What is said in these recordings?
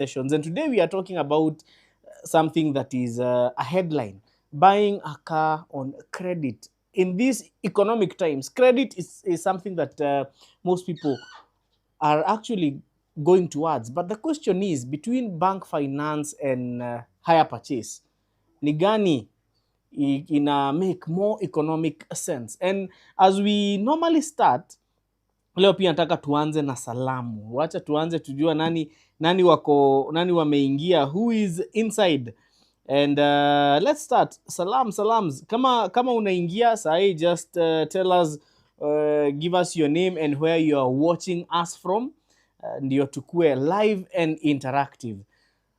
sessions. And today we are talking about something that is a headline: buying a car on credit. In these economic times, credit is something that most people are actually going towards. But the question is, between bank finance and hire purchase, ni gani ina make more economic sense? And as we normally start, leo pia nataka tuanze na salamu. Wacha tuanze tujua nani wameingia, who is inside. And let's start. Salams. Kama unaingia sahi, just tell us, give us your name and where you are watching us from. Ndio tukue live and interactive.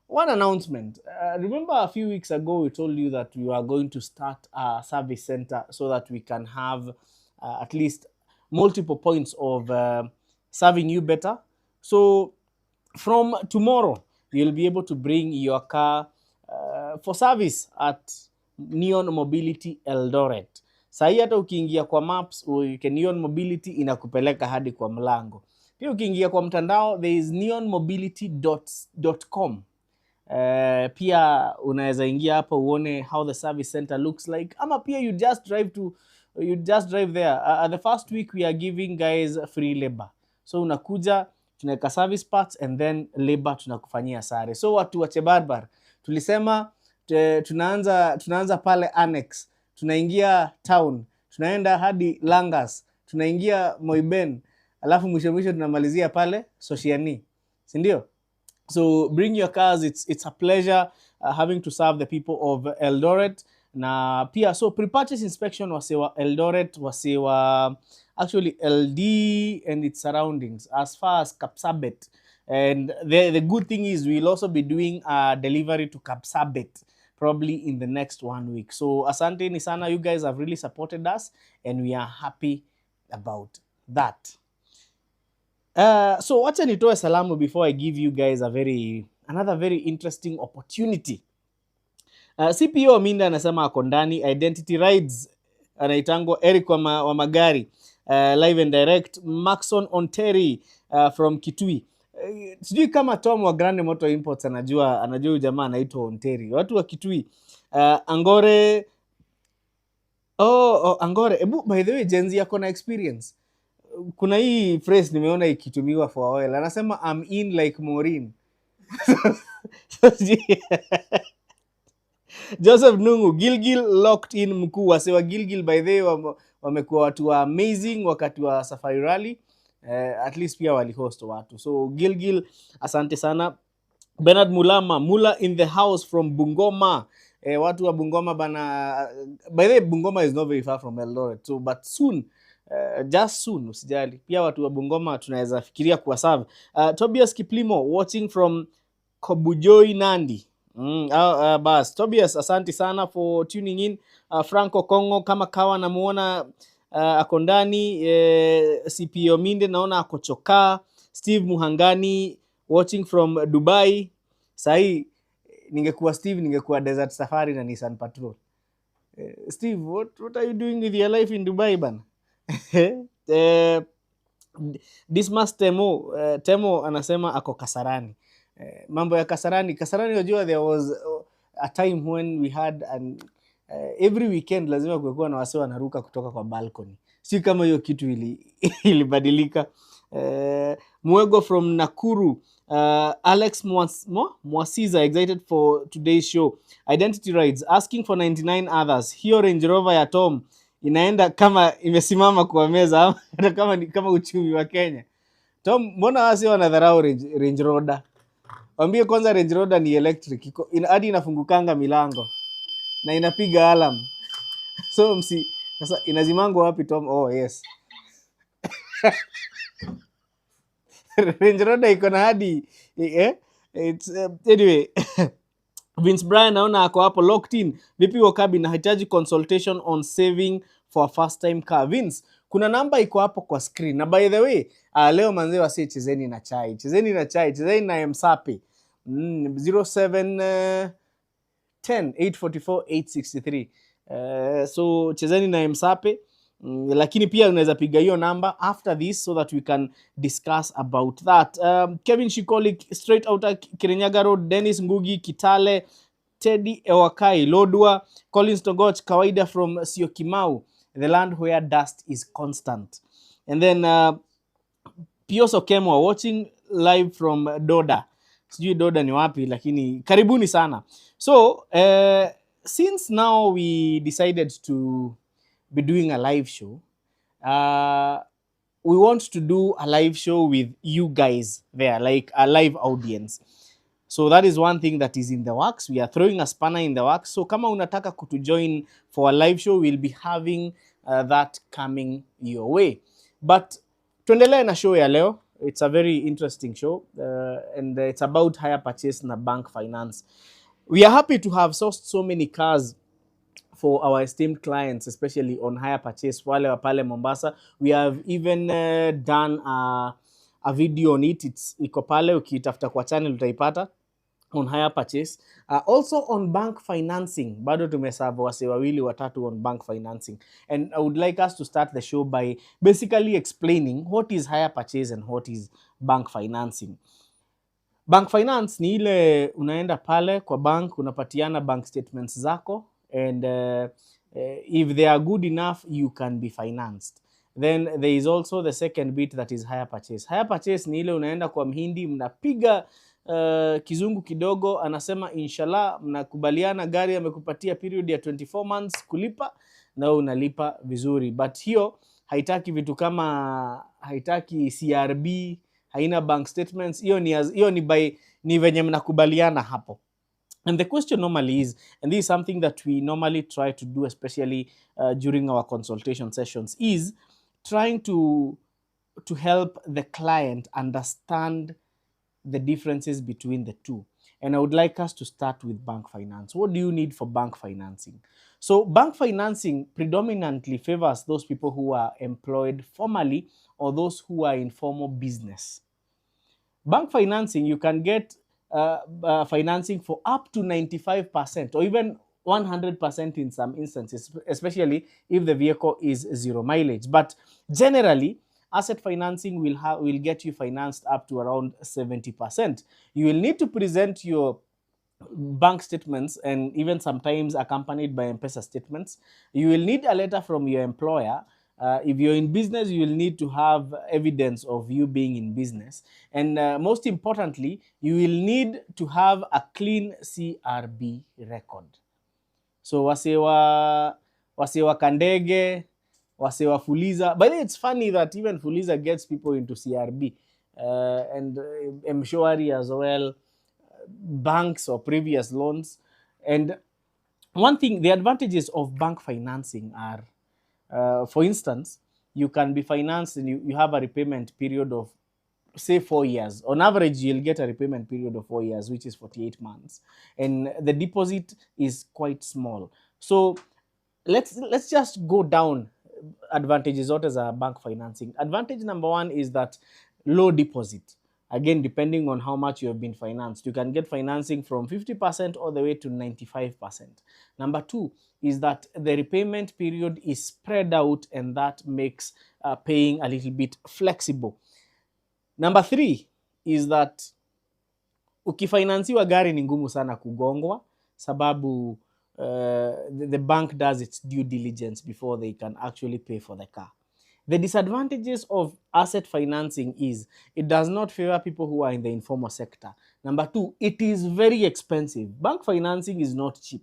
One announcement. Remember a few weeks ago we told you that we are going to start a service center so that we can have at least multiple points of serving you better. So from tomorrow, you'll be able to bring your car for service at Neon Mobility Eldoret. Sahi hata ukiingia kwa maps, Neon Mobility inakupeleka hadi kwa mlango. Pia ukiingia kwa mtandao, there is neonmobility.com. Pia unaweza ingia hapa uone how the service center looks like, ama pia you just drive there. The first week we are giving guys free labor, so unakuja tunaweka service parts and then labor tunakufanyia sare. So watu wa Chebarbar tulisema tunaanza pale annex, tunaingia town, tunaenda hadi Langas, tunaingia Moiben, alafu mwisho tunamalizia pale Sosiani, si ndio? So bring your cars. It's a pleasure having to serve the people of Eldoret. Na pia, so pre-purchase inspection wasiwa Eldoret, wasiwa actually LD and its surroundings as far as Kapsabet. And the good thing is we'll also be doing a delivery to Kapsabet probably in the next 1 week. So asante ni sana, you guys have really supported us and we are happy about that. So wacha nitoe salamu before I give you guys another very interesting opportunity. CPO Minda anasema ako ndani. Identity Rides anaitango Eric wa magari, live and direct. Maxon Onteri from Kitui. Sijui kama Tom wa Grande Motor Imports anajua jamaa anaitwa Onteri. Watu wa Kitui. Angore. Angore. By the way, Genzi yako na experience. Kuna hii phrase nimeona ikitumiwa for a while. Anasema I'm in like Maureen. Joseph Nungu, Gilgil locked in mkuu. Wasewa Gilgil by the way wamekuwa watu wa amazing wakati wa Safari Rally. At least pia walihost watu. So Gilgil, asante sana. Bernard Mula in the house from Bungoma. Watu wa Bungoma bana. By the way, Bungoma is not very far from Eldoret. So but soon, just soon, usijali. Pia watu wa Bungoma tunaweza fikiria kuwaserve. Tobias Kiplimo watching from Kobujoi, Nandi. Bas Tobias, asante sana for tuning in. Franco Kongo kama kawa namuona ako ndani. CPO Minde naona ako Chokaa. Steve Muhangani watching from Dubai. Sahi ningekuwa Steve ningekuwa Desert Safari na Nissan Patrol. Steve, what are you doing with your life in Dubai bana? Dismas Temo anasema ako Kasarani. Mambo ya Kasarani, unajua there was a time when we had every weekend lazima kulikuwa na wase wanaruka kutoka kwa balcony. Si kama hiyo kitu ilibadilika. Mwego from Nakuru. Alex Mwasiza excited for today's show. Identity Rides asking for 99 others. Hiyo Range Rover ya Tom inaenda kama imesimama kwa meza kama uchumi wa Kenya. Tom, mbona wasi wanadharau Range Rover? Wambie kwanza Range Rover ni electric. Hadi inafungukanga milango na inapiga alarm. So sasa inazimango wapi Tom? Oh yes. Range Rover iko na hadi it's anyway. Vince Brian naona ako hapo locked in. Vipi wakabi nahitaji consultation on saving for a first time car. Vince, kuna namba iko hapo kwa screen. Na by the way, leo manze wasi chezeni na chai. Chezeni na Msape. 0710 844 863. So chezeni na Msape. Lakini pia unaweza piga hiyo number after this so that we can discuss about that. Kevin Shikoli, straight out Kirinyaga Road, Dennis Ngugi, Kitale, Teddy Ewakai, Lodwa, Collins Togoch, Kawaida from Syokimau, the land where dust is constant. And then Pius Okemwa watching live from Doda. Sijui Doda ni wapi, lakini karibuni sana. So, since now we decided to be doing a live show, we want to do a live show with you guys there, like a live audience. So that is one thing that is in the works. We are throwing a spanner in the works. So kama unataka kutujoin for a live show, we'll be having that coming your way. But tuendelee na show ya leo. It's a very interesting show and it's about hire purchase na bank finance. We are happy to have sourced so many cars for our esteemed clients, especially on hire purchase. Wale wa pale Mombasa, we have even done a video on it. It's iko pale, ukitafuta kwa channel utaipata on hire purchase. Also on bank financing, bado tumeserve wase wawili watatu on bank financing. And I would like us to start the show by basically explaining what is hire purchase and what is bank financing. Bank finance ni ile unaenda pale kwa bank, unapatiana bank statements zako, and if they are good enough, you can be financed. Then there is also the second bit, that is hire purchase. Hire purchase ni ile unaenda kwa mhindi, mnapiga kizungu kidogo, anasema inshallah, mnakubaliana, gari amekupatia period ya 24 months kulipa, na unalipa vizuri. But hiyo haitaki vitu kama, haitaki CRB, haina bank statements. Hiyo ni venye mnakubaliana hapo. And the question normally is, and this is something that we normally try to do, especially during our consultation sessions, is trying to help the client understand the differences between the two. And I would like us to start with bank finance. What do you need for bank financing? So bank financing predominantly favors those people who are employed formally or those who are in formal business. Bank financing, you can get financing for up to 95% or even 100% in some instances, especially if the vehicle is 0 mileage. But generally, asset financing will get you financed up to around 70%. You will need to present your bank statements, and even sometimes accompanied by M-Pesa statements. You will need a letter from your employer. If you're in business, you will need to have evidence of you being in business. And most importantly, you will need to have a clean CRB record. So wasewa Kandege, wasewa Fuliza. By the way, it's funny that even Fuliza gets people into CRB and Mshwari as well, banks or previous loans. And one thing, the advantages of bank financing are, for instance, you can be financed and you have a repayment period of, say, 4 years. On average, you'll get a repayment period of 4 years, which is 48 months. And the deposit is quite small. So let's just go down advantages zote za bank financing. Advantage number one is that low deposit. Again, depending on how much you have been financed, you can get financing from 50% all the way to 95%. Number two is that the repayment period is spread out, and that makes paying a little bit flexible. Number three is that ukifinansiwa gari ni ngumu sana kugongwa, sababu the bank does its due diligence before they can actually pay for the car. The disadvantages of asset financing is it does not favor people who are in the informal sector. Number two, it is very expensive. Bank financing is not cheap.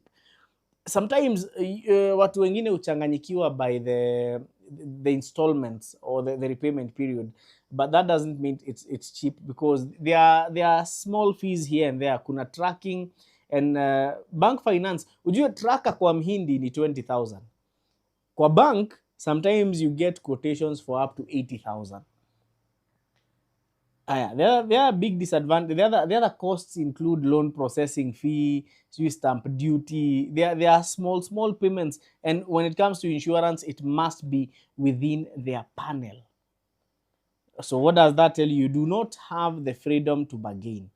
Sometimes watu wengine uchanganyikiwa by the installments or the repayment period, but that doesn't mean it's cheap, because there are small fees here and there. Kuna tracking and bank finance, ujue tracker kwa mhindi ni 20,000. Kwa bank, sometimes you get quotations for up to 80,000. There are big disadvantages. The other costs include loan processing fee, stamp duty. There are small payments, and when it comes to insurance, it must be within their panel. So what does that tell you? You do not have the freedom to bargain.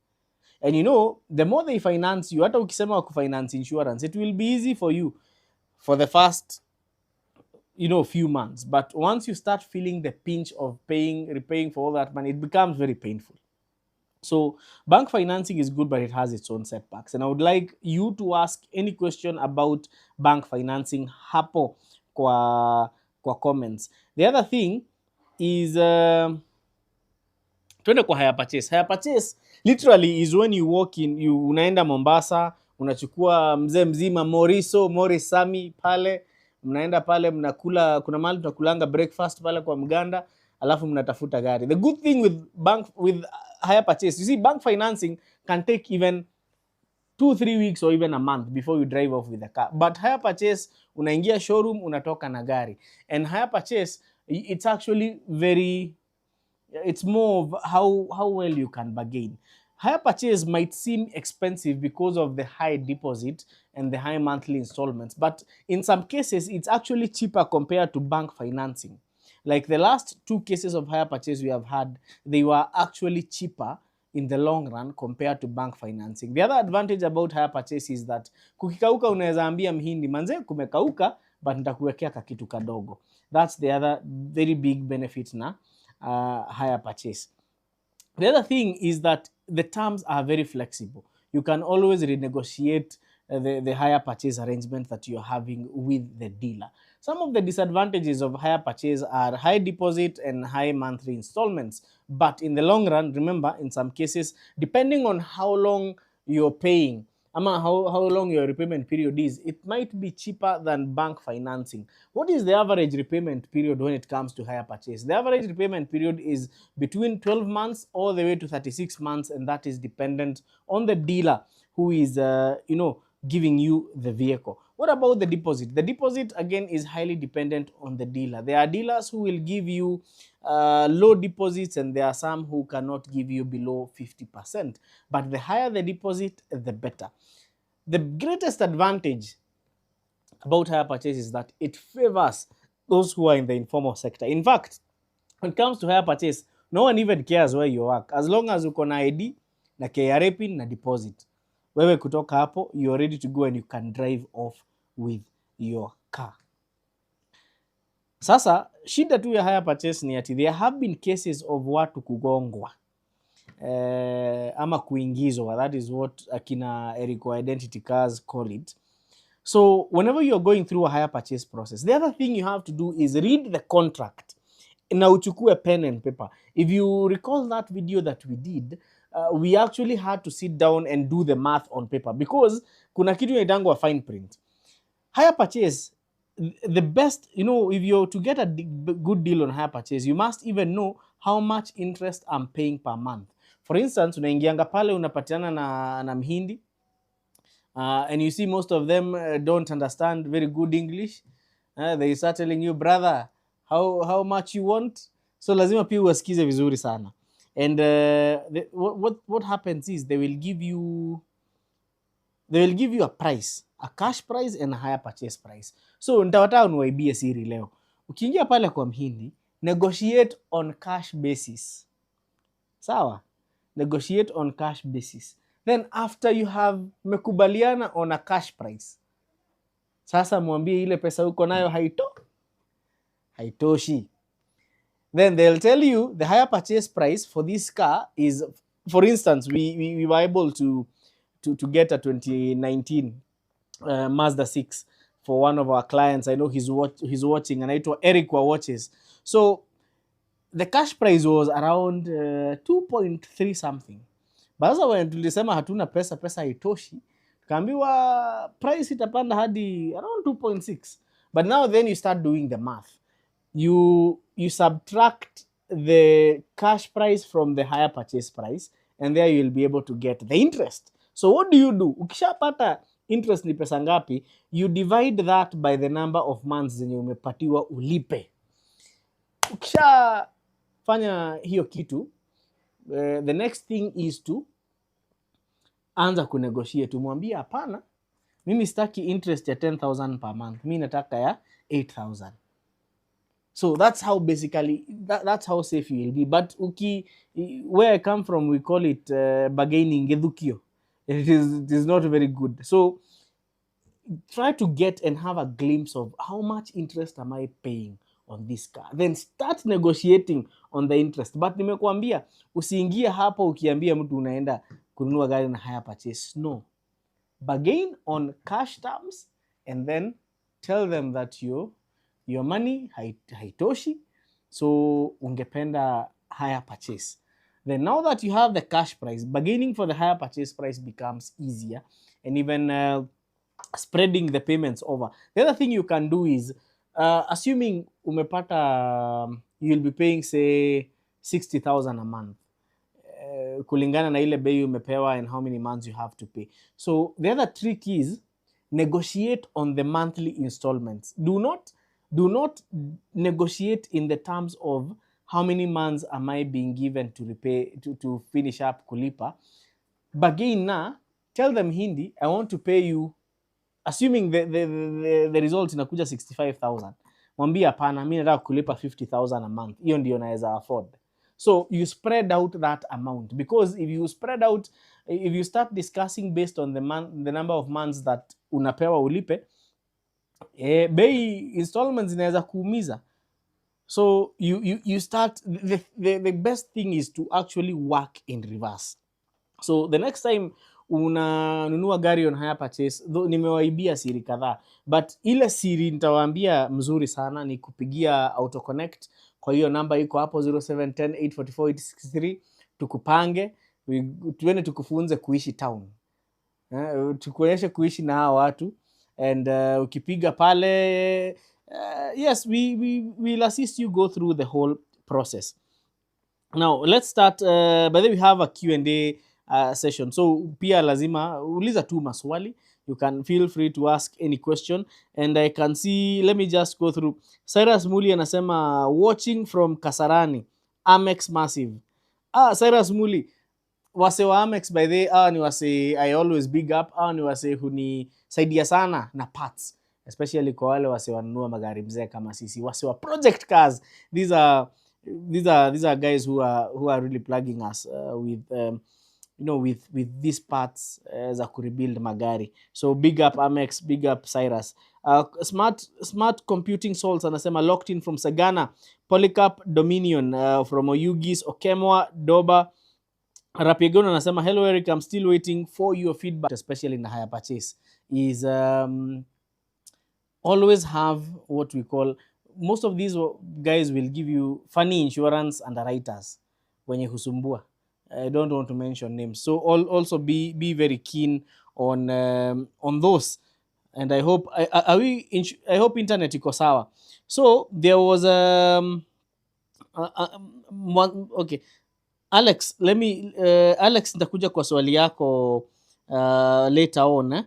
And you know, the more they finance you, hata ukisema wakufinance insurance, it will be easy for you for the first few months. But once you start feeling the pinch of repaying for all that money, it becomes very painful. So bank financing is good, but it has its own setbacks. And I would like you to ask any question about bank financing hapo kwa comments. The other thing is twende kwa hire purchase. Hire purchase literally is when you walk in, unaenda Mombasa, unachukua mzee mzima Morris Sami pale, mnaenda pale mnakula, kuna mahali tunakulanga breakfast pale kwa mganda, alafu mnatafuta gari. The good thing with hire purchase, you see, bank financing can take even 2-3 weeks or even a month before you drive off with the car. But hire purchase, unaingia showroom, unatoka na gari. And hire purchase, it's actually it's more of how well you can bargain. Hire purchase might seem expensive because of the high deposit and the high monthly installments, but in some cases, it's actually cheaper compared to bank financing. Like the last 2 cases of hire purchase we have had, they were actually cheaper in the long run compared to bank financing. The other advantage about hire purchase is that kukikauka unaweza ambia mhindi, manze kumekauka, but nitakuwekea kakitu kadogo. That's the other very big benefit na hire purchase. The other thing is that the terms are very flexible. You can always renegotiate the hire purchase arrangement that you're having with the dealer. Some of the disadvantages of hire purchase are high deposit and high monthly installments. But in the long run, remember, in some cases, depending on how long you're paying, how long your repayment period is, it might be cheaper than bank financing. What is the average repayment period when it comes to hire purchase? The average repayment period is between 12 months all the way to 36 months, and that is dependent on the dealer who is giving you the vehicle. What about the deposit? The deposit, again, is highly dependent on the dealer. There are dealers who will give you low deposits, and there are some who cannot give you below 50%. But the higher the deposit, the better. The greatest advantage about hire purchase is that it favors those who are in the informal sector. In fact, when it comes to hire purchase, no one even cares where you work. As long as uko na ID, na KRA pin, na deposit, wewe kutoka hapo, you're ready to go and you can drive off with your car. Sasa, shida tu ya hire purchase ni ati there have been cases of watu kugongwa ama kuingizwa. That is what akina Erico Identity Cars call it. So whenever you're going through a hire purchase process, the other thing you have to do is read the contract. Na uchukue pen and paper. If you recall that video that we did, we actually had to sit down and do the math on paper because kuna kitu inaitangwa fine print. Hire purchase, the best, if you're to get a good deal on hire purchase, you must even know how much interest I'm paying per month. For instance, unaingianga pale unapatiana na mhindi, and you see most of them don't understand very good English. They start telling you, brother, how much you want? So lazima pia uwasikize vizuri sana. And what happens is they will give you a price, a cash price and a hire purchase price. So nitawataka niwaibie siri leo. Ukiingia pale kwa mhindi, negotiate on cash basis. Sawa? Negotiate on cash basis. Then after you have mekubaliana on a cash price, sasa mwambie ile pesa uko nayo haitoshi. Then they'll tell you the hire purchase price for this car is, for instance, we were able to get a 2019 Mazda 6 for one of our clients. I know he's watching, anaitwa Eric wa watches. So the cash price was around 2.3 something. But sasa when tulisema hatuna pesa haitoshi, tukaambiwa price itapanda hadi around 2.6. But now then you start doing the math. You subtract the cash price from the hire purchase price, and there you'll be able to get the interest. So what do? Ukishapata interest ni pesa ngapi, you divide that by the number of months zenye umepatiwa ulipe. Ukishafanya hiyo kitu, the next thing is to anza kunegotiate. Tumwambia hapana, mimi sitaki interest ya 10,000 per month, mimi nataka ya 8,000. So that's how basically, that's how safe you will be. But where I come from, we call it bargaining gedukio. It is not very good. So try to get and have a glimpse of how much interest am I paying on this car, then start negotiating on the interest. But nimekuambia usiingie hapo ukiambia mtu unaenda kununua gari na hire purchase. No, bargain on cash terms and then tell them that your money haitoshi, so ungependa higher purchase. Then now that you have the cash price, bargaining for the higher purchase price becomes easier, and even spreading the payments over. The other thing you can do is, assuming umepata, you'll be paying say 60,000 a month, kulingana na ile bei umepewa and how many months you have to pay. So the other trick is negotiate on the monthly installments. Do not negotiate in the terms of how many months am I being given to repay, to finish up kulipa. Bargain na, tell them Hindi, I want to pay you, assuming the result inakuja 65,000. Mwambie hapana, mimi nataka kulipa 50,000 a month. Hiyo ndio naweza afford. So you spread out that amount, because if you spread out, if you start discussing based on the number of months that unapewa ulipe, bei installments inaweza kuumiza. So you start, the best thing is to actually work in reverse. So the next time unanunua gari on hire purchase, nimewaibia siri kadhaa, but ile siri nitawaambia mzuri sana ni kupigia AutoConnect kwa hiyo namba iko hapo 0710844863, tukupange, tuende tukufunze kuishi town, tukuonyeshe kuishi na hao watu, and ukipiga pale, yes, we'll assist you go through the whole process. Now let's start. By the way, we have a Q&A session, so pia lazima uliza tu maswali. You can feel free to ask any question, and I can see, let me just go through. Cyrus Muli anasema watching from Kasarani, Amex Massive. Cyrus Muli, wase wa Amex by the way, ni wase I always big up, ni wase hunisaidia sana na parts, especially kwa wale wase wanunua magari mzee kama sisi, wase wa project cars. These are guys who are really plugging us with with these parts za kurebuild magari. So big up Amex, big up Cyrus. Smart Computing Souls anasema locked in from Sagana. Polycarp Dominion from Oyugis, Okemwa, Doba. Rapiegono anasema hello Eric, I'm still waiting for your feedback, especially in the higher purchase, is always have what we call, most of these guys will give you funny insurance underwriters wenye husumbua. I don't want to mention names, so also be very keen on those, and I hope I hope internet iko sawa. So there was okay, Alex, let me Alex, nitakuja kwa swali yako later on.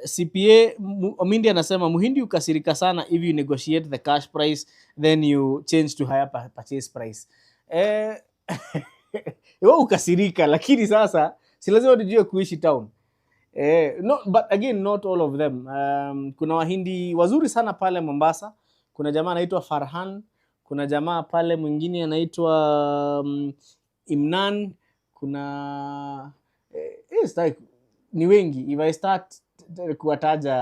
CPA Omindi anasema Muhindi ukasirika sana if you negotiate the cash price then you change to higher purchase price. Wewe ukasirika, lakini sasa si lazima tujue kuishi town. No, but again not all of them. Kuna Wahindi wazuri sana pale Mombasa. Kuna jamaa anaitwa Farhan, kuna jamaa pale mwingine anaitwa Imnan, kuna ni wengi. If I start kuwataja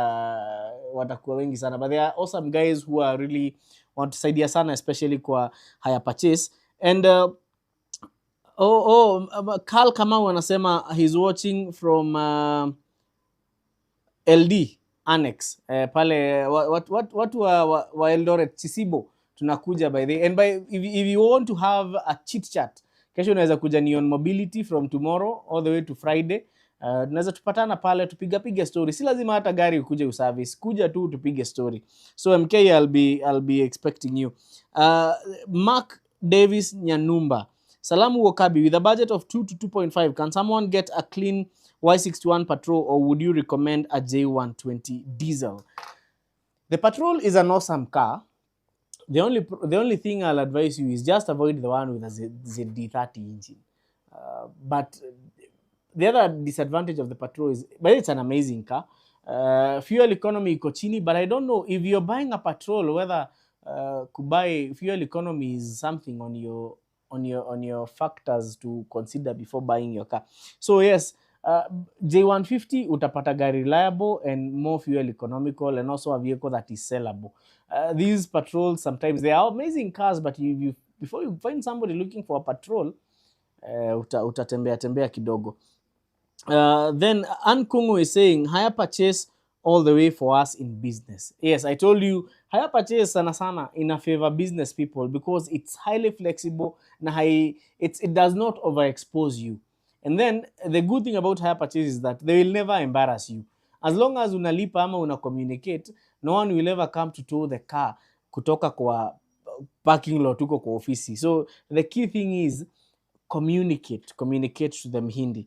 watakuwa wengi sana, but there are awesome guys who are really want to saidia sana, especially kwa higher purchase. And Carl Kamau anasema he's watching from LD Annex pale watu wa Eldoret Chisibo tunakuja by the, and by if you want to have a chit chat, kesho unaweza kuja Neon Mobility from tomorrow all the way to Friday. Tunaweza tupatana pale tupiga story, si lazima hata gari ukuje uservice, kuja tu tupige story. So MK, I'll be expecting you. Mark Davis Nyanumba, Salamu Wakabi, with a budget of 2 to 2.5, can someone get a clean Y61 Patrol, or would you recommend a J120 diesel? The Patrol is an awesome car. The only thing I'll advise you is just avoid the one with a ZD30 engine. But the other disadvantage of the Patrol is, but it's an amazing car. Fuel economy iko chini, but I don't know if you're buying a Patrol whether kubuy fuel economy is something on your factors to consider before buying your car. So yes, J150 utapata gari reliable and more fuel economical, and also a vehicle that is sellable. These patrols, sometimes they are amazing cars, but before you find somebody looking for a patrol, utatembea tembea kidogo. Then Ankungu is saying hire purchase all the way for us in business. Yes, I told you hire purchase sana sana in a favor business people because it's highly flexible and it does not overexpose you. And then the good thing about hire purchase is that they will never embarrass you. As long as unalipa ama una communicate, no one will ever come to tow the car kutoka kwa parking lot huko kwa ofisi. So the key thing is communicate to the Mhindi.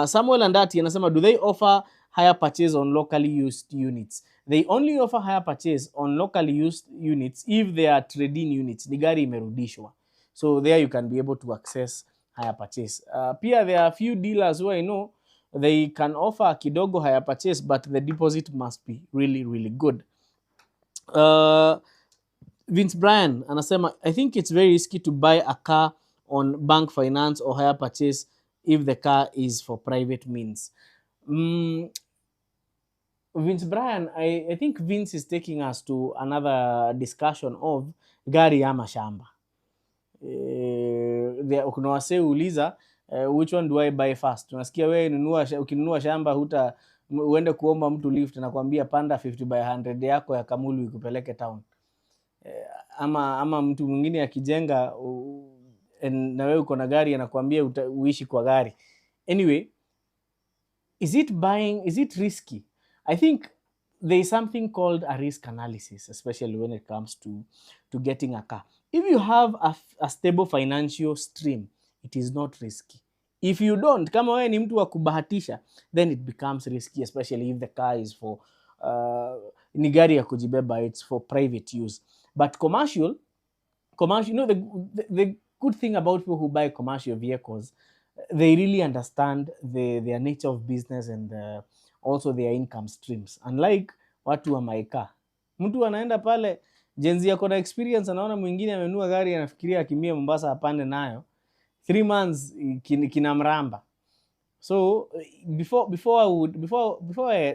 Samuel Andati anasema, do they offer higher purchase on locally used units? They only offer higher purchase on locally used units if they are trade-in units, ni gari imerudishwa. So there you can be able to access higher purchase. Pia there are a few dealers who I know they can offer kidogo higher purchase, but the deposit must be really, really good. Vince Bryan anasema, I think it's very risky to buy a car on bank finance or hire purchase if the car is for private means. Vince Bryan, I think Vince is taking us to another discussion of gari ama shamba. Kuna wase uliza which one do I buy first? Tunasikia wewe ukinunua shamba uende kuomba mtu lift na kuambia panda 50 by 100 yako ya Kamulu ikupeleke town. Ama mtu mwingine akijenga na wewe uko na gari anakuambia uishi kwa gari. Anyway, is it risky? I think there is something called a risk analysis, especially when it comes to getting a car. If you have a stable financial stream, it is not risky. If you don't, kama wewe ni mtu wa kubahatisha, then it becomes risky, especially if the car is for ni gari ya kujibeba, it's for private use. But commercial, the good thing about people who buy commercial vehicles, they really understand their nature of business and also their income streams. Unlike watu wa maika, mtu anaenda pale jenzi yako na experience, anaona mwingine amenunua gari anafikiria akimia Mombasa apande nayo 3 months kinamramba. So before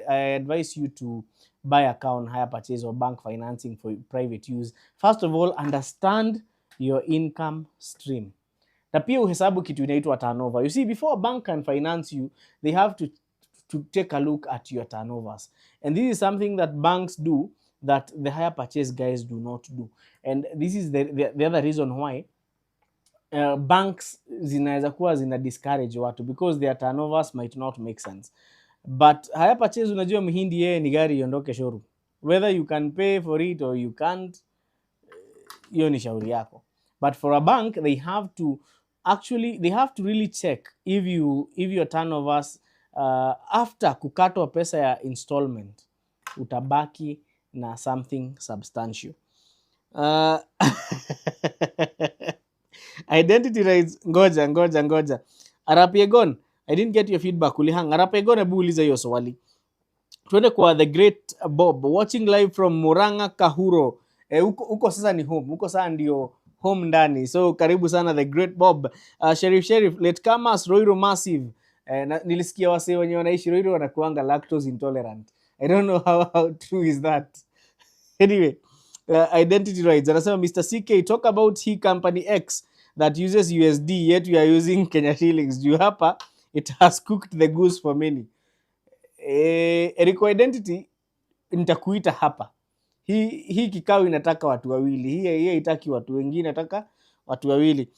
I advise you to buy a car on hire purchase or bank financing for private use, first of all, understand your income stream. Na pia uhesabu kitu inaitwa turnover. You see, before a bank can finance you, they have to take a look at your turnovers. And this is something that banks do that the hire purchase guys do not do. And this is the other reason why banks zinaweza kuwa zina discourage watu, because their turnovers might not make sense. But hire purchase, unajua Mhindi yeye ni gari iondoke showroom. Whether you can pay for it or you can't, hiyo ni shauri yako. But for a bank, they have to really check if your turnovers after kukatwa pesa ya installment utabaki na something substantial. Identity rights, ngoja. Arapiegon, I didn't get your feedback. Ulihang. Arapiegon, ebu uliza hiyo swali. Tuende kwa The Great Bob, watching live from Murang'a Kahuro. Uko sasa ni home. Uko sasa ndio home ndani. So karibu sana The Great Bob. Sheriff, Letkamas, Roiro Massive. Nilisikia wase wenye wanaishi Roiro wanakuanga lactose intolerant. I don't know how true is that. Anyway, identity rights. Anasema Mr. CK, talk about he company X that uses USD, yet we are using Kenya shillings. Juu hapa, it has cooked the goose for many. Eriko Identity, nitakuita hapa. Hii kikao inataka watu wawili. Hii haitaki watu wengine, inataka watu wawili.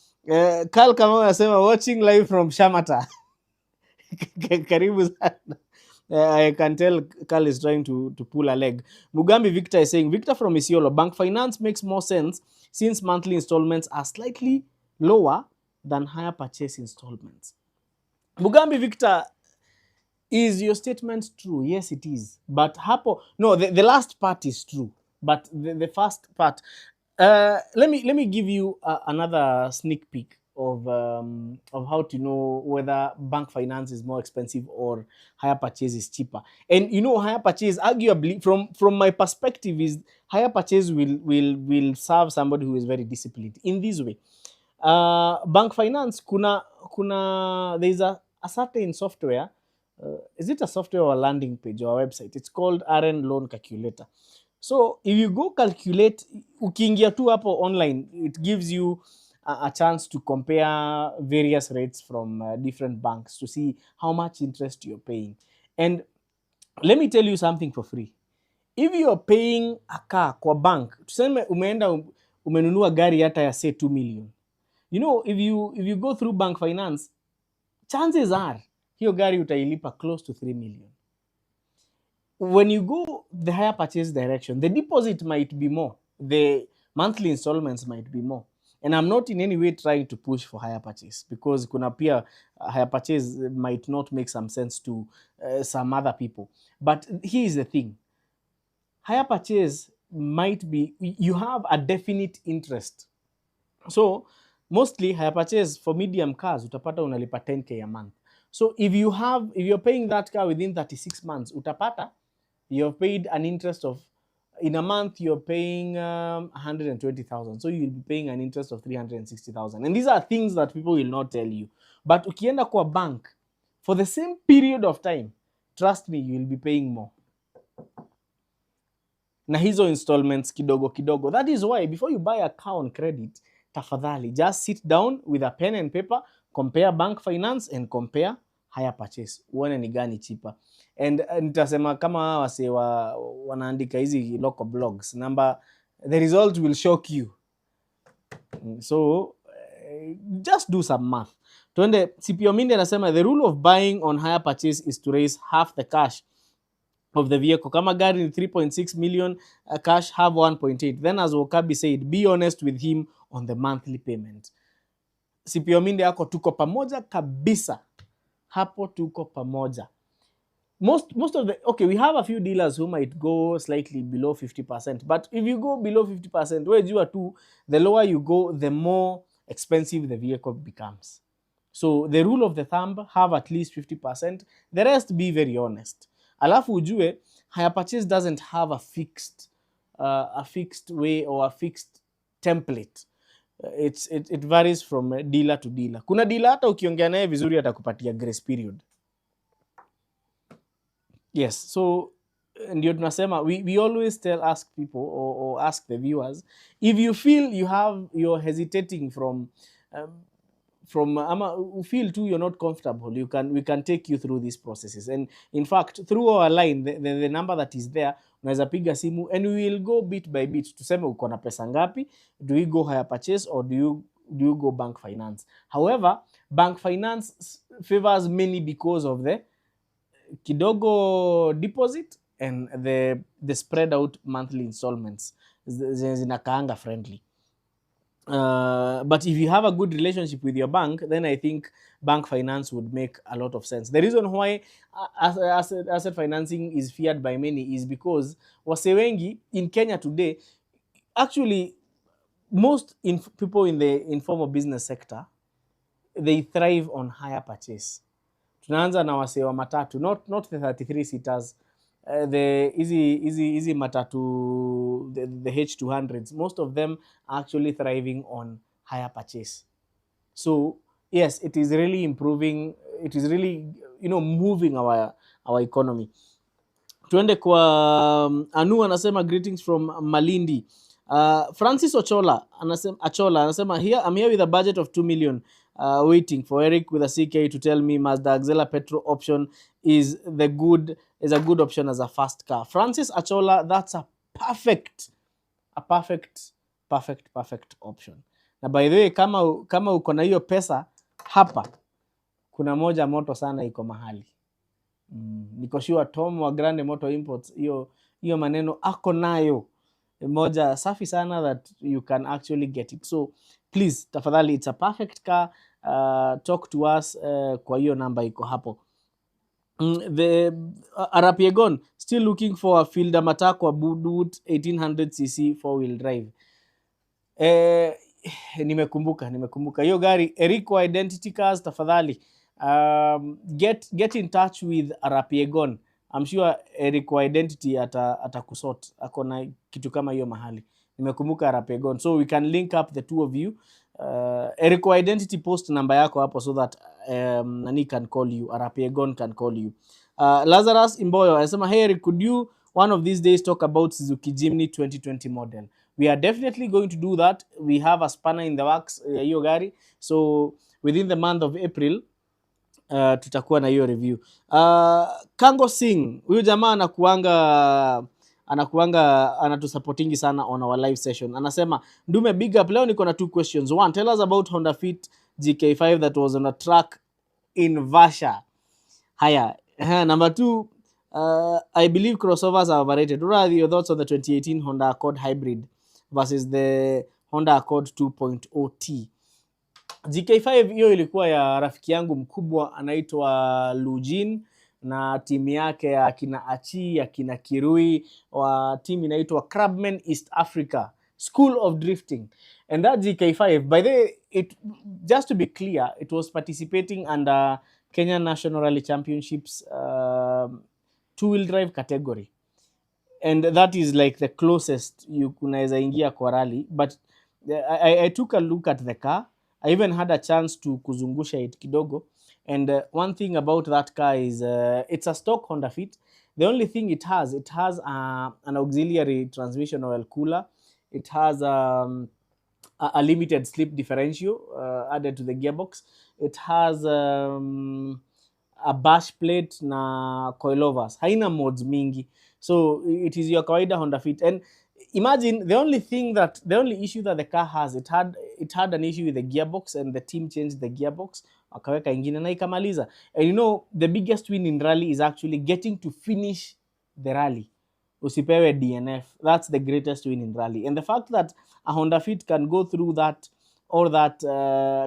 Carl kama anasema watching live from Shamata. Karibu sana. I can tell Carl is trying to pull a leg. Mugambi Victor is saying, Victor from Isiolo, bank finance makes more sense since monthly installments are slightly lower than higher purchase installments. Mugambi Victor, is your statement true? Yes, it is. But the last part is true. But the first part, let me give you another sneak peek of how to know whether bank finance is more expensive or higher purchase is cheaper. And higher purchase, arguably, from my perspective, is higher purchase will serve somebody who is very disciplined in this way. Bank finance, there's a a certain software. Is it a software or a landing page or a website? It's called RN Loan Calculator. So if you go calculate, ukiingia tu hapo online, it gives you a chance to compare various rates from different banks to see how much interest you're paying. And let me tell you something for free. If you're paying a car kwa bank, tuseme umeenda umenunua gari hata ya say 2 million. You know, if you go through bank finance, chances are hiyo gari utailipa close to 3 million. When you go the higher purchase direction, the deposit might be more, the monthly installments might be more. And I'm not in any way trying to push for higher purchase, because kuna pia higher purchase might not make some sense to some other people. But here is the thing. Higher purchase might be, you have a definite interest. So mostly higher purchase for medium cars utapata unalipa 10k a month. So if you're paying that car within 36 months, utapata you've paid an interest of, in a month you're paying 120,000. So you'll be paying an interest of 360,000. And these are things that people will not tell you. But ukienda kwa bank, for the same period of time, trust me, you'll be paying more. Na hizo installments kidogo kidogo. That is why before you buy a car on credit, tafadhali, just sit down with a pen and paper, compare bank finance and compare higher purchase, uone ni gani cheaper. And nitasema kama wase wanaandika hizi local blogs, the result will shock you. So just do some math. Tuende, CPO Mindi anasema the rule of buying on higher purchase is to raise half the cash of the vehicle. Kama gari ni 3.6 million, cash have 1.8. Then as Wakabi said, be honest with him on the monthly payment. CPO Mindi yako tuko pamoja kabisa. Hapo tuko pamoja. Most of the, okay, we have a few dealers who might go slightly below 50%. But if you go below 50%, where you are too, the lower you go, the more expensive the vehicle becomes. So the rule of the thumb, have at least 50%. The rest, be very honest. Alafu ujue, higher purchase doesn't have a fixed way or a fixed template. It varies from dealer to dealer. Kuna dealer hata ukiongea naye vizuri atakupatia grace period. Yes, so ndio tunasema we always ask people or ask the viewers, if you feel you're hesitating from you feel too you're not comfortable, we can take you through these processes. And in fact, through our line, the number that is there, unaweza piga simu and we will go bit by bit. Tuseme uko na pesa ngapi, do we go higher purchase or do you go bank finance? However, bank finance favors many because of the kidogo deposit and the spread out monthly installments zinakaanga friendly. But if you have a good relationship with your bank, then I think bank finance would make a lot of sense. The reason why asset financing is feared by many is because wase wengi in Kenya today, actually most people in the informal business sector, they thrive on higher purchase. Tunaanza na wase wa matatu, not the 33 seaters, the easy matatu, the H200s. Most of them are actually thriving on higher purchase. So yes, it is really improving. It is really, moving our economy. Tuende kwa Anu anasema greetings from Malindi. Francis Achola anasema here I'm here with a budget of 2 million. Waiting for Eric with a CK to tell me Mazda Axela petrol option is a good option as a fast car. Francis Achola, that's a perfect option. Na by the way, kama uko na hiyo pesa hapa, kuna moja moto sana iko mahali. Niko sure Tom wa Grande Motor Imports, hiyo maneno ako nayo moja safi sana that you can actually get it. So please, tafadhali, it's a perfect car. Talk to us kwa hiyo namba iko hapo. The Arapiegon still looking for a Fielder Matakwa Budut 1800cc 4-wheel drive. Nimekumbuka hiyo gari. Erico Identity Cars, tafadhali get in touch with Arapiegon. I'm sure Erico Identity atakusort, akona kitu kama hiyo mahali. Nimekumbuka Arapiegon, so we can link up the two of you Erico Identity, post namba yako hapo so that nani can call you, Arapiegon can call you. Lazarus Imboyo anasema, hey Eric, could you one of these days talk about Suzuki Jimny 2020 model? We are definitely going to do that. We have a spanner in the works ya hiyo gari, so within the month of April tutakuwa na hiyo review. Kango Singh, huyu jamaa anakuanga anatusupportingi sana on our live session. Anasema, Ndume, big up. Leo niko na 2 questions. One, tell us about Honda Fit GK5 that was on a track in Vasha. Haya. Number 2, I believe crossovers are overrated. What are your thoughts on the 2018 Honda Accord Hybrid versus the Honda Accord 2.0T? GK5 hiyo ilikuwa ya rafiki yangu mkubwa anaitwa Lujin na timu yake ya kina Achi, ya kina Kirui, wa timu inaitwa Crabman East Africa School of Drifting. And that GK5, by the way, just to be clear, it was participating under Kenya National Rally Championships 2-wheel drive category. And that is like the closest you kunaweza ingia kwa rally. But I took a look at the car. I even had a chance to kuzungusha it kidogo. And one thing about that car is it's a stock Honda Fit. The only thing it has an auxiliary transmission oil cooler. It has a limited slip differential added to the gearbox. It has a bash plate na coilovers. Haina mods mingi. So it is your kawaida Honda Fit. And imagine the only issue that the car has, it had an issue with the gearbox, and the team changed the gearbox, wakaweka ingine na ikamaliza. And you know, the biggest win in rally is actually getting to finish the rally. Usipewe DNF. That's the greatest win in rally. And the fact that a Honda Fit can go through that, or that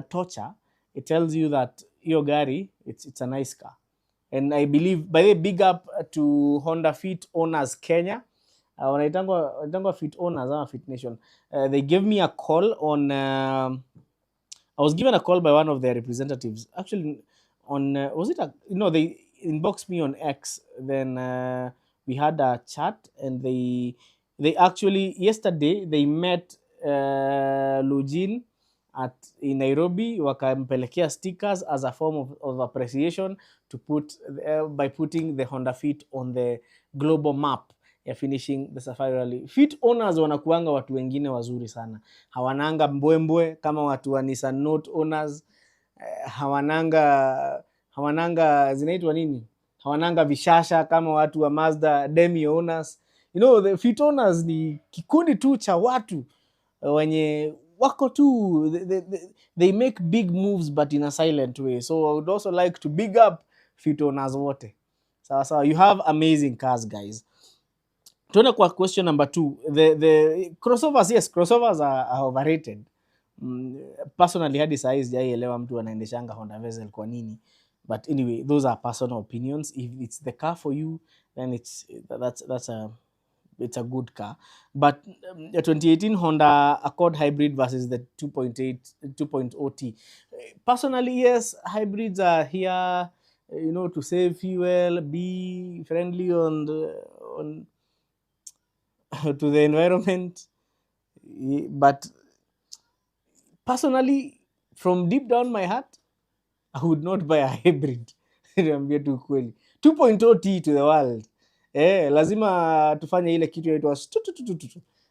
torture, it tells you that your gari, it's a nice car. And I believe, by the way, big up to Honda Fit owners Kenya. Wanaitangwa Fit owners ama Fit Nation. They gave me a call on I was given a call by one of their representatives, actually on they inboxed me on X. Then we had a chat, and they actually yesterday they met Lujin in Nairobi, wakampelekea stickers as a form of appreciation to put by putting the Honda Fit on the global map ya finishing the Safari Rally. Fit owners wanakuanga watu wengine wazuri sana. Hawananga mbwembwe kama watu wa Nissan Note owners. Hawananga zinaitwa nini? Hawananga vishasha kama watu wa Mazda Demi owners. You know, the Fit owners ni kikundi tu cha watu wenye wako tu, they make big moves but in a silent way. So I would also like to big up Fit owners wote. So you have amazing cars, guys. Tuende kwa question number 2. The crossovers, yes, crossovers are overrated. Personally, hadi size sijaielewa mtu anaendeshanga Honda Vezel kwa nini. But anyway, those are personal opinions. If it's the car for you, then it's a good car. But the 2018 Honda Accord Hybrid versus the 2.0T. Personally, yes, hybrids are here, you know, to save fuel, be friendly on to the environment. But personally, from deep down my heart, I would not buy a hybrid. 2.0T to the world. Lazima tufanye ile kitu inaitwa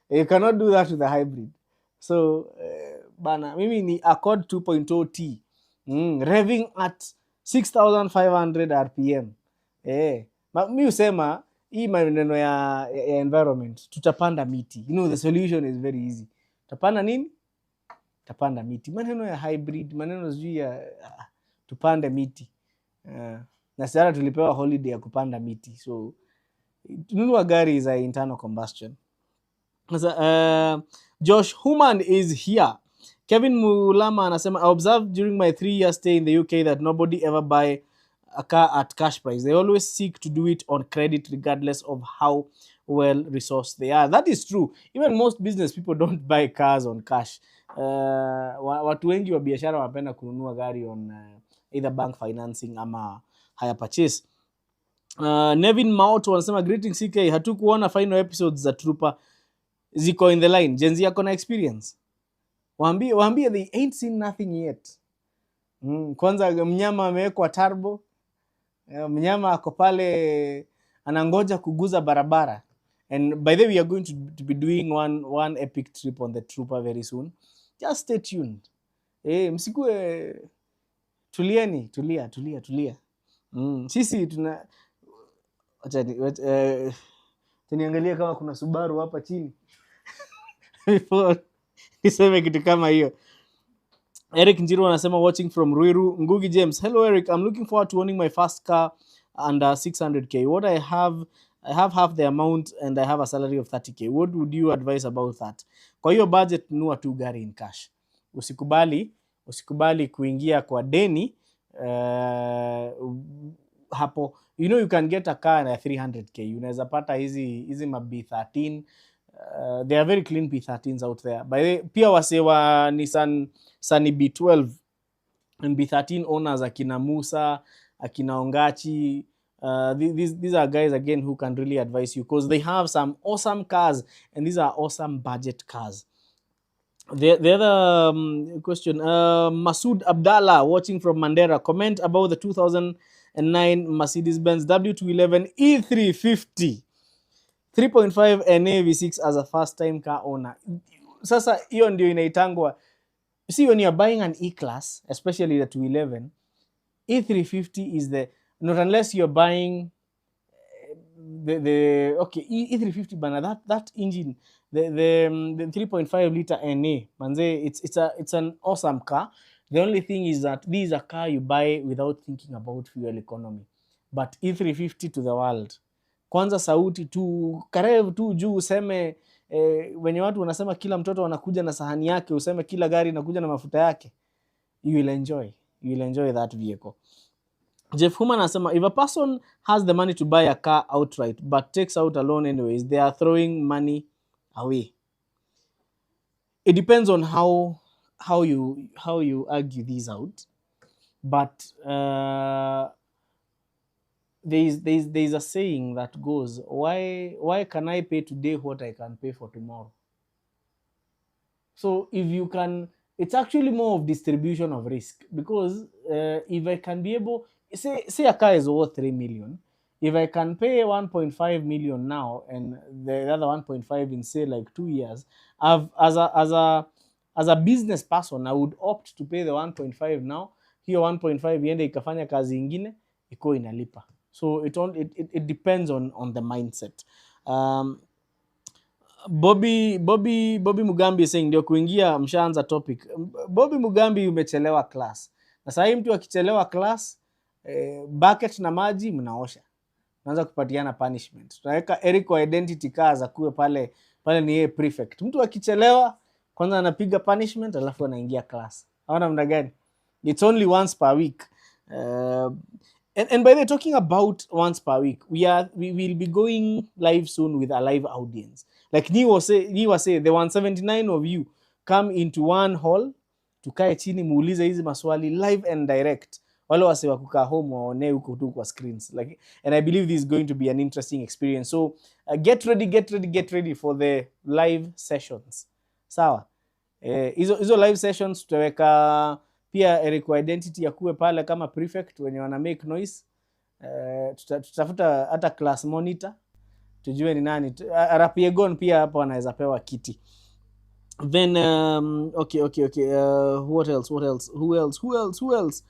you cannot do that with a hybrid. So bana, mimi ni Accord 2.0T revving at 6500 rpm. Mimi usema hii maneno ya environment, tutapanda miti. You know, the solution is very easy. Tutapanda nini? Tutapanda miti. Maneno ya hybrid, maneno sijui ya tupande miti. Na sasa tulipewa holiday ya kupanda miti. So tununua gari is a internal combustion. Josh Human is here. Kevin Mulama anasema, I observed during my 3-year stay in the UK that nobody ever buy a car at cash price. They always seek to do it on credit regardless of how well resourced they are. That is true. Even most business people don't buy cars on cash. Watu wengi wa biashara wanapenda kununua gari on either bank financing ama hire purchase. Nevin Mauto anasema, greetings CK, hatukuona final episodes za Trooper, ziko in the line. Jenzi yako na experience? waambie they ain't seen nothing yet. Kwanza mnyama amewekwa turbo, mnyama ako pale anangoja kuguza barabara. And by the way, we are going to be doing one epic trip on the Trooper very soon. Just stay tuned. Msikue, tulia. Sisi tuna tuniangalia kama kuna Subaru hapa chini before niseme kitu kama hiyo. Eric Njiru anasema watching from Ruiru. Ngugi James, hello Eric, I'm looking forward to owning my first car under 600k. What I have half the amount and I have a salary of 30k. What would you advise about that? Kwa hiyo budget, nunua tu gari in cash. Usikubali kuingia kwa deni. Hapo, you can get a car at 300k. Unaweza pata hizi ma B13. There are very clean B13s out there. By the way, pia wase wa Nissan Sunny B12 and B13 owners, akina Musa, akina Ongachi, these are guys again who can really advise you, because they have some awesome cars and these are awesome budget cars. The other question, Masood Abdallah watching from Mandera, comment about the 2009 Mercedes-Benz W211 E350 3.5 NA V6 as a first time car owner. Sasa hiyo ndio inaitangwa. See, when you're buying an E-Class, especially the 211, E350 is the, not unless you're buying the okay, E350 bana, that engine, the 3.5 liter NA, manze, it's an awesome car. The only thing is that this is a car you buy without thinking about fuel economy. But E350 to the world. Kwanza sauti tu, karev tu juu, useme wenye watu wanasema kila mtoto wanakuja na sahani yake, useme kila gari inakuja na mafuta yake. You will enjoy that vehicle. Jeff Human anasema, if a person has the money to buy a car outright but takes out a loan anyways, they are throwing money away. It depends on how you argue these out, but there's a saying that goes, why can I pay today what I can pay for tomorrow? So if you can, it's actually more of distribution of risk, because if I can be able, say a car is worth 3 million, if I can pay 1.5 million now and the other 1.5 in say like 2 years, as a business person, I would opt to pay the 1.5 now. Hiyo 1.5 iende ikafanya kazi ingine iko inalipa. So it depends on the mindset. Bobby Mugambi is saying, ndio kuingia mshaanza topic. Bobby Mugambi, umechelewa class. Na sasa mtu akichelewa class, bucket na maji mnaosha. Naanza kupatiana punishment. Tunaweka Eric wa identity cards akuwe pale ni yeye prefect. Mtu akichelewa kwanza anapiga punishment alafu anaingia class. Haona mna gani? It's only once per week. And by the way, talking about once per week, we will be going live soon with a live audience. Like he was say the 179 of you come into one hall, tukae chini muulize hizi maswali live and direct. Wale wase wa kukaa home waone huko tu kwa screens. Like, and I believe this is going to be an interesting experience. So get ready for the live sessions. Sawa? Hizo live sessions tutaweka pia Eric wa identity yakuwe pale kama prefect wenye wana make noise. Tutafuta hata class monitor tujue ni nani. Rapiegon pia hapo anaweza pewa kiti. Then okay. What else? Who else?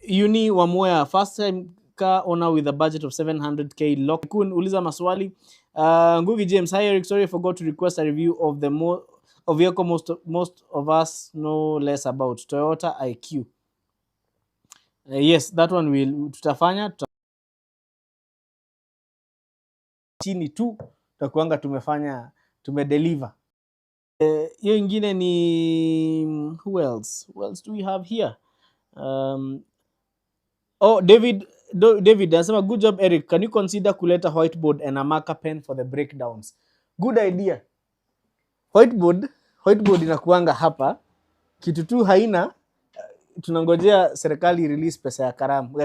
Uni Wamoya, first time car owner with a budget of 700k. Lokun uliza maswali. Ngugi James, hi Eric, sorry I forgot to request a review of the vehicle most of us know less about, Toyota IQ. Yes, that one tutafanya chini tu tutakuanga tumedeliver. Hiyo ingine ni who else do we have here? David anasema, good job Eric, can you consider kuleta whiteboard and a marker pen for the breakdowns? Good idea. Whiteboard inakuanga hapa, kitu tu haina, tunangojea serikali release pesa ya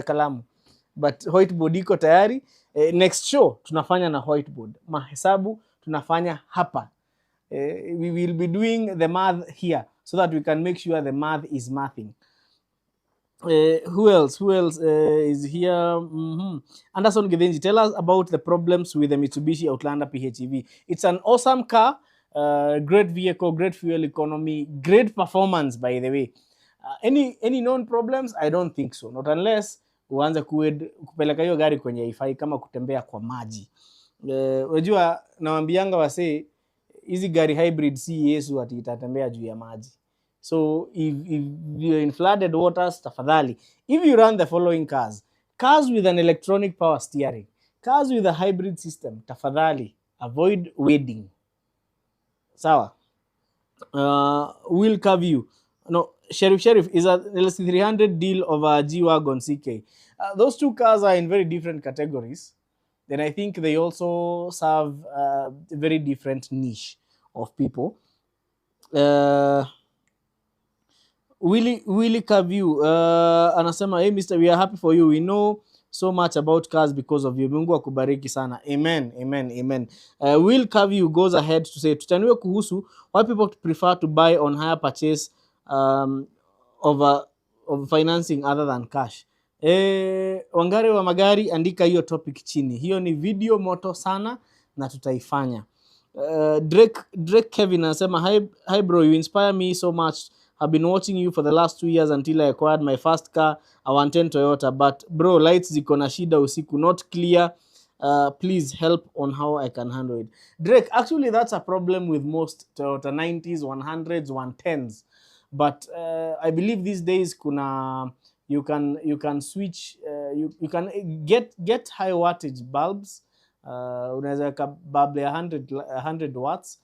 kalamu, but whiteboard iko tayari. Next show tunafanya na whiteboard, mahesabu tunafanya hapa. We will be doing the math here so that we can make sure the math is mathing. Who else? Who else is here? Anderson Gidenji, tell us about the problems with the Mitsubishi Outlander PHEV. It's an awesome car, great vehicle, great fuel economy, great performance, by the way. Any known problems? I don't think so. Not unless uanze kupeleka hiyo gari kwenye haifai kama kutembea kwa maji. Unajua nawambianga wasee hizi gari hybrid si Yesu ati itatembea juu ya maji. So if you're in flooded waters, tafadhali, if you run the following cars with an electronic power steering, cars with a hybrid system, tafadhali, avoid wading. Sawa. Will curve you. No, Sheriff is a LC300 deal of a G-Wagon CK. Those two cars are in very different categories. Then I think they also serve a very different niche of people. Willy Kaviu anasema, hey Mr. we are happy for you. We know so much about cars because of you. Mungu akubariki sana. Amen, amen, amen. Will Kaviu goes ahead to say, tutaniwe kuhusu why people prefer to buy on hire purchase of financing other than cash. Wangari wa magari, andika hiyo topic chini. Hiyo ni video moto sana na tutaifanya. Drake Kevin anasema, hi bro, you inspire me so much. I've been watching you for the last 2 years until I acquired my first car, a 110 Toyota. But bro, lights ziko na shida usiku, not clear. Please help on how I can handle it. Drake, actually that's a problem with most Toyota 90s, 100s, 110s. But I believe these days kuna you can switch, you can get high wattage bulbs. Unaweza weka bulb ya 100 watts.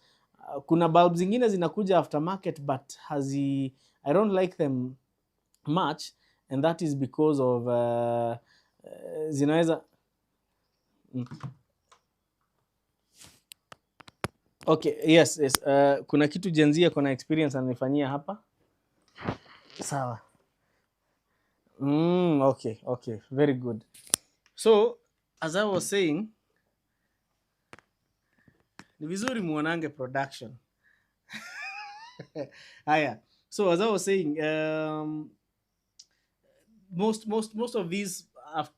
Kuna bulbs zingine zinakuja aftermarket but I don't like them much, and that is because of zinaweza okay, yes. Kuna kitu jenzia kuna experience ananifanyia hapa. Sawa. Okay, very good. So as I was saying, ni vizuri muonange production. Haya. So as I was saying, most of these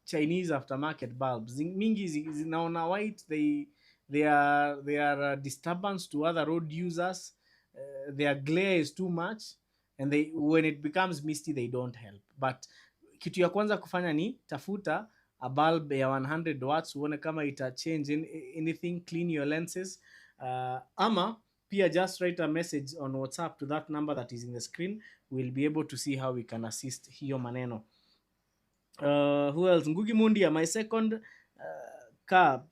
Chinese aftermarket bulbs, mingi zinaona white, they are a disturbance to other road users. Their glare is too much, and when it becomes misty they don't help. But kitu ya kwanza kufanya ni tafuta a bulb ya 100 watts, uone kama ita change anything, clean your lenses. Ama pia just write a message on WhatsApp to that number that is in the screen. We'll be able to see how we can assist hiyo maneno. Who else? Ngugi Mundia, my second car,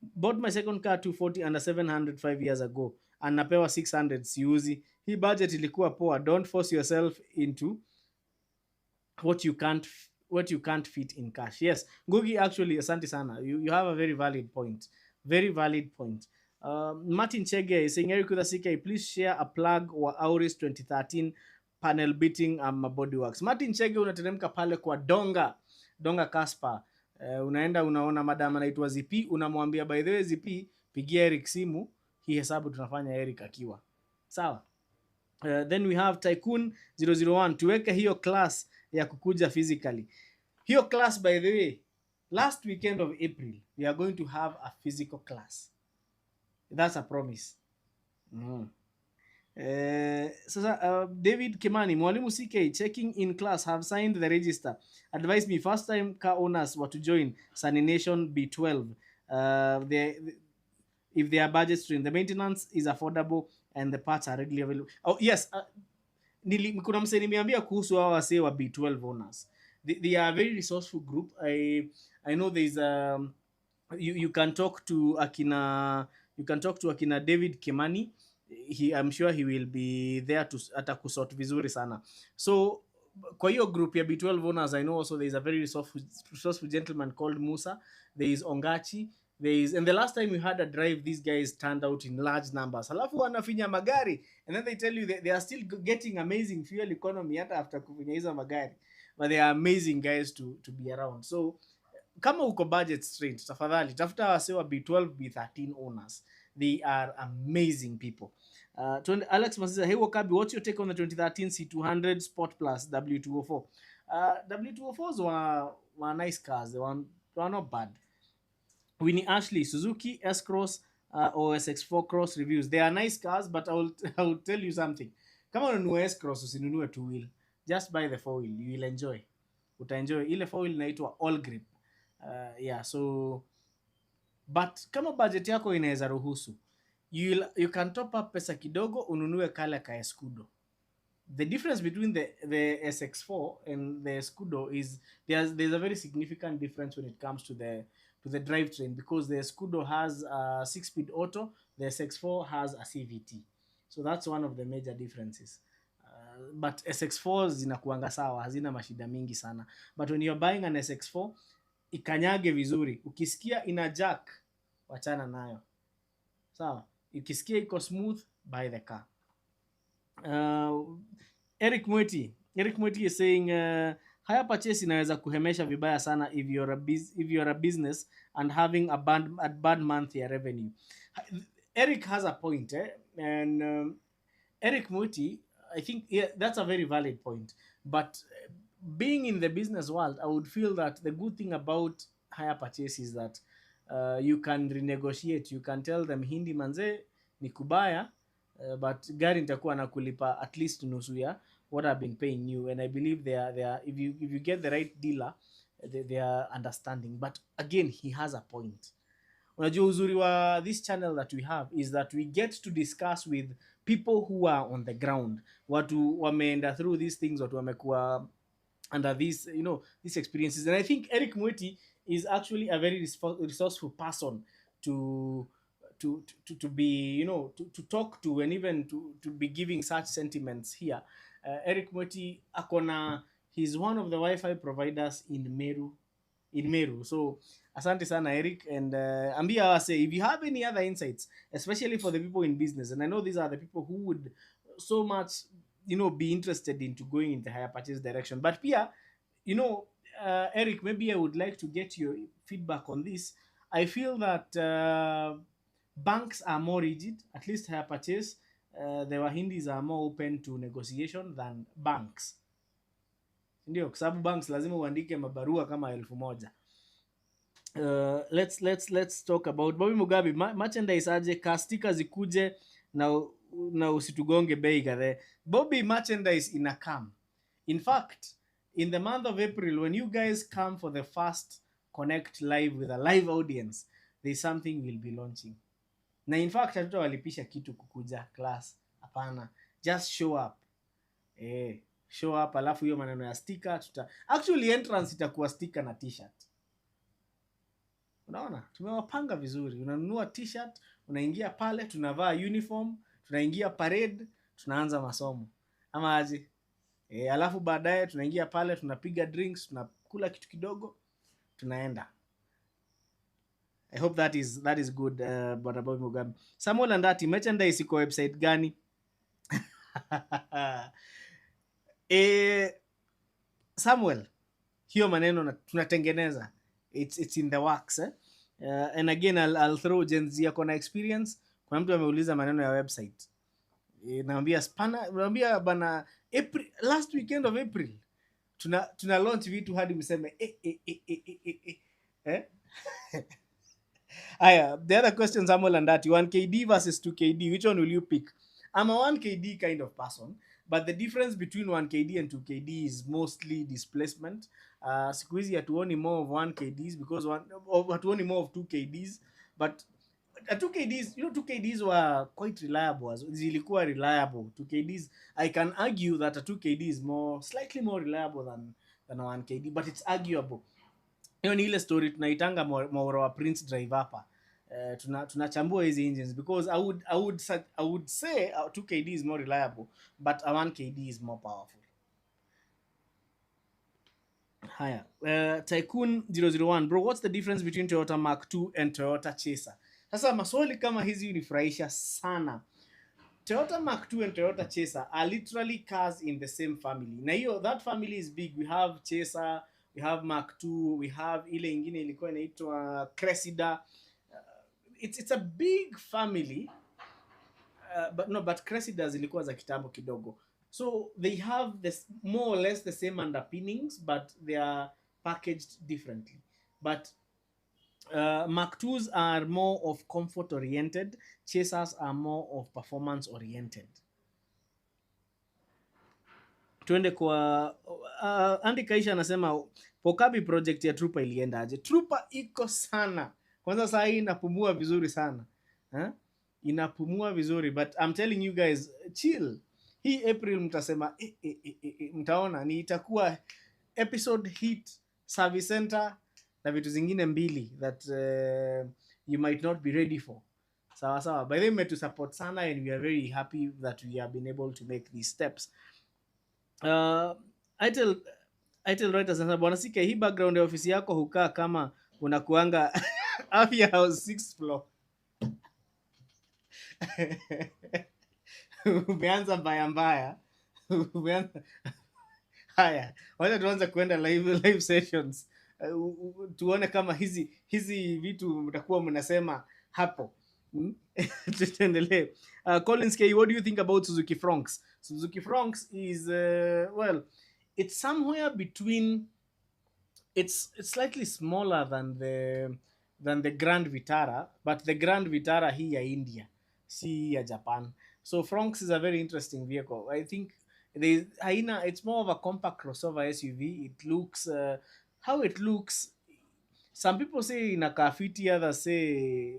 bought my second car 240 under 700 5 years ago, and napewa 600 siuzi. Hii budget ilikuwa poa. Don't force yourself into what you can't fit in cash. Yes, Ngugi, actually asante sana, you have a very valid point. Martin Chege is saying, Eric with a CK, please share a plug wa Auris 2013 panel beating body works. Martin Chege, unateremka pale kwa Donga Kaspa, unaenda unaona madam anaitwa ZP, unamwambia by the way ZP, pigia Eric simu, hii hesabu tunafanya Eric akiwa sawa. Then we have Tycoon 001, tuweke hiyo class ya kukuja physically. Hiyo class, by the way, last weekend of April we are going to have a physical class. That's a promise. David Kimani, Mwalimu CK, checking in class, have signed the register. Advise me, first time car owners were to join Sunny Nation B12. If they are budget stream, the maintenance is affordable and the parts are readily available. Oh yes, kuna msee nimeambia kuhusu hao wasee wa B12 owners. They are a very resourceful group. I know there is you can talk to akina David Kimani. I'm sure he will be there to atakusort vizuri sana. So kwa hiyo group ya B12 owners, I know also there is a very resourceful gentleman called Musa. There is Ongachi. And the last time we had a drive, these guys turned out in large numbers. Halafu wanafinya magari, and then they tell you they are still getting amazing fuel economy hata after kufinya hizo magari. But they are amazing guys to be around. So kama uko budget straight, tafadhali tafuta wasewa B12 B13 owners. They are amazing people. Alex Masisa, hey Wakabi, what's your take on the 2013 C200 Sport Plus W204? W204s were nice cars. They were not bad. Winnie Ashley, Suzuki S-Cross or SX4 Cross reviews. They are nice cars, but I will tell you something. Kama ununue S-Cross usinunue two wheel. Just buy the four wheel. You will enjoy. Utaenjoy. Ile four wheel inaitwa all grip. Yeah, so but kama budget yako inaweza ruhusu, you can top up pesa kidogo ununue kale ka Escudo. The difference between the SX4 and the Escudo is there's a very significant difference when it comes to the drivetrain, because the Escudo has a 6-speed auto, the SX4 has a CVT. So that's one of the major differences. But SX4 zinakuanga sawa, hazina mashida mingi sana. But when you're buying an SX4, ikanyage vizuri. Ukisikia ina jack, wachana nayo. Sawa. Ukisikia iko smooth, buy the car. Eric Mweti is saying hire purchase inaweza kuhemesha vibaya sana if you're a business and having a bad monthly revenue. Eric has a point, and Eric Mweti, I think, yeah, that's a very valid point. But being in the business world, I would feel that the good thing about hire purchase is that you can renegotiate. You can tell them, hindi manze ni kubaya, but gari nitakuwa na kulipa at least nusu ya what I've been paying you. And I believe they are if you get the right dealer, they are understanding. But again, he has a point. Unajua uzuri wa this channel that we have is that we get to discuss with people who are on the ground, watu wameenda through these things, watu wamekuwa under these, these experiences. And I think Eric Mweti is actually a very resourceful person to be, to talk to, and even to be giving such sentiments here. Eric Mweti akona, he's one of the Wi-Fi providers in Meru. So asante sana Eric, and ambia say if you have any other insights, especially for the people in business, and I know these are the people who would so much be interested into going in the higher purchase direction. But pia, Eric, maybe I would like to get your feedback on this. I feel that banks are more rigid, at least higher purchase. The Wahindis are more open to negotiation than banks. Ndio, kwa sababu banks lazima uandike mabarua kama 1000. Let's talk about Bobby Mugabe. Merchandise aje, kastika zikuje na usitugonge bei kadhe. Bobby, merchandise inakam. In fact, in the month of April, when you guys come for the first Connect live with a live audience, there's something we'll be launching. Na in fact, hatutawalipisha kitu kukuja class. Hapana. Just show up. Show up, alafu hiyo maneno ya sticker actually entrance itakuwa sticker na t-shirt. Unaona? Tumewapanga vizuri. Unanunua t-shirt, unaingia pale, tunavaa uniform, tunaingia parade, tunaanza masomo. Ama aje? Alafu baadaye tunaingia pale, tunapiga drinks, tunakula kitu kidogo, tunaenda. I hope that is good, Bwana Bobby Mugabe. Samuel Andati, merchandise iko website gani? Samuel, hiyo maneno tunatengeneza. It's in the works, and again I'll throw Gen Z akona experience. Kuna mtu ameuliza maneno ya website. Naambia bana April, last weekend of April tuna launch vitu hadi mseme Aya, the other question, Samuel Andati, 1KD versus 2KD, which one will you pick? I'm a 1KD kind of person, but the difference between 1KD and 2KD is mostly displacement. Siku hizi hatuoni more of 1KDs because hatuoni more of 2KDs, but 2KDs, 2KDs were quite reliable. Zilikuwa reliable. 2KDs, I can argue that a 2KD is slightly more reliable than a 1KD, but it's arguable. Hiyo ni ile story tunaitanga Mauro wa Prince Drive hapa. Tunachambua hizi engines because I would say a 2KD is more reliable, but a 1KD is more powerful. Haya, Tycoon 001, bro, what's the difference between Toyota Mark II and Toyota Chaser? Sasa maswali kama hizi unifurahisha sana. Toyota Mark II and Toyota Chaser are literally cars in the same family. Na hiyo, that family is big. We have Chaser, we have Mark II, we have ile ingine ilikuwa inaitwa Cressida. it's a big family, but Cressidas ilikuwa za kitambo kidogo. So they have this more or less the same underpinnings, but they are packaged differently. But Mark 2s are more of comfort oriented, Chasers are more of performance oriented. Tuende kwa Andy Kaisha anasema Pokabi project ya Trooper ilienda aje? Trooper iko sana. Kwanza saa hii inapumua vizuri sana. Inapumua vizuri, but I'm telling you guys, chill. Hii April mtasema mtaona ni itakuwa episode hit, service center na vitu zingine mbili that you might not be ready for. Sawa sawa. By the way, metu support sana and we are very happy that we have been able to make these steps. I tell writers na bwana Sika, hii background ya ofisi yako hukaa kama unakuanga Afya House 6th floor. Umeanza mbaya. Haya, wacha tuanze kuenda live sessions. Tuone kama hizi vitu mtakuwa mnasema hapo. Tuendelee. Collins K, what do you think about Suzuki Fronx? Suzuki Fronx is well, it's somewhere between, it's slightly smaller than the Grand Vitara, but the Grand Vitara hii ya India, si ya Japan. So Fronx is a very interesting vehicle. I think it's more of a compact crossover SUV. It looks how it looks, some people say inakaa fiti, others say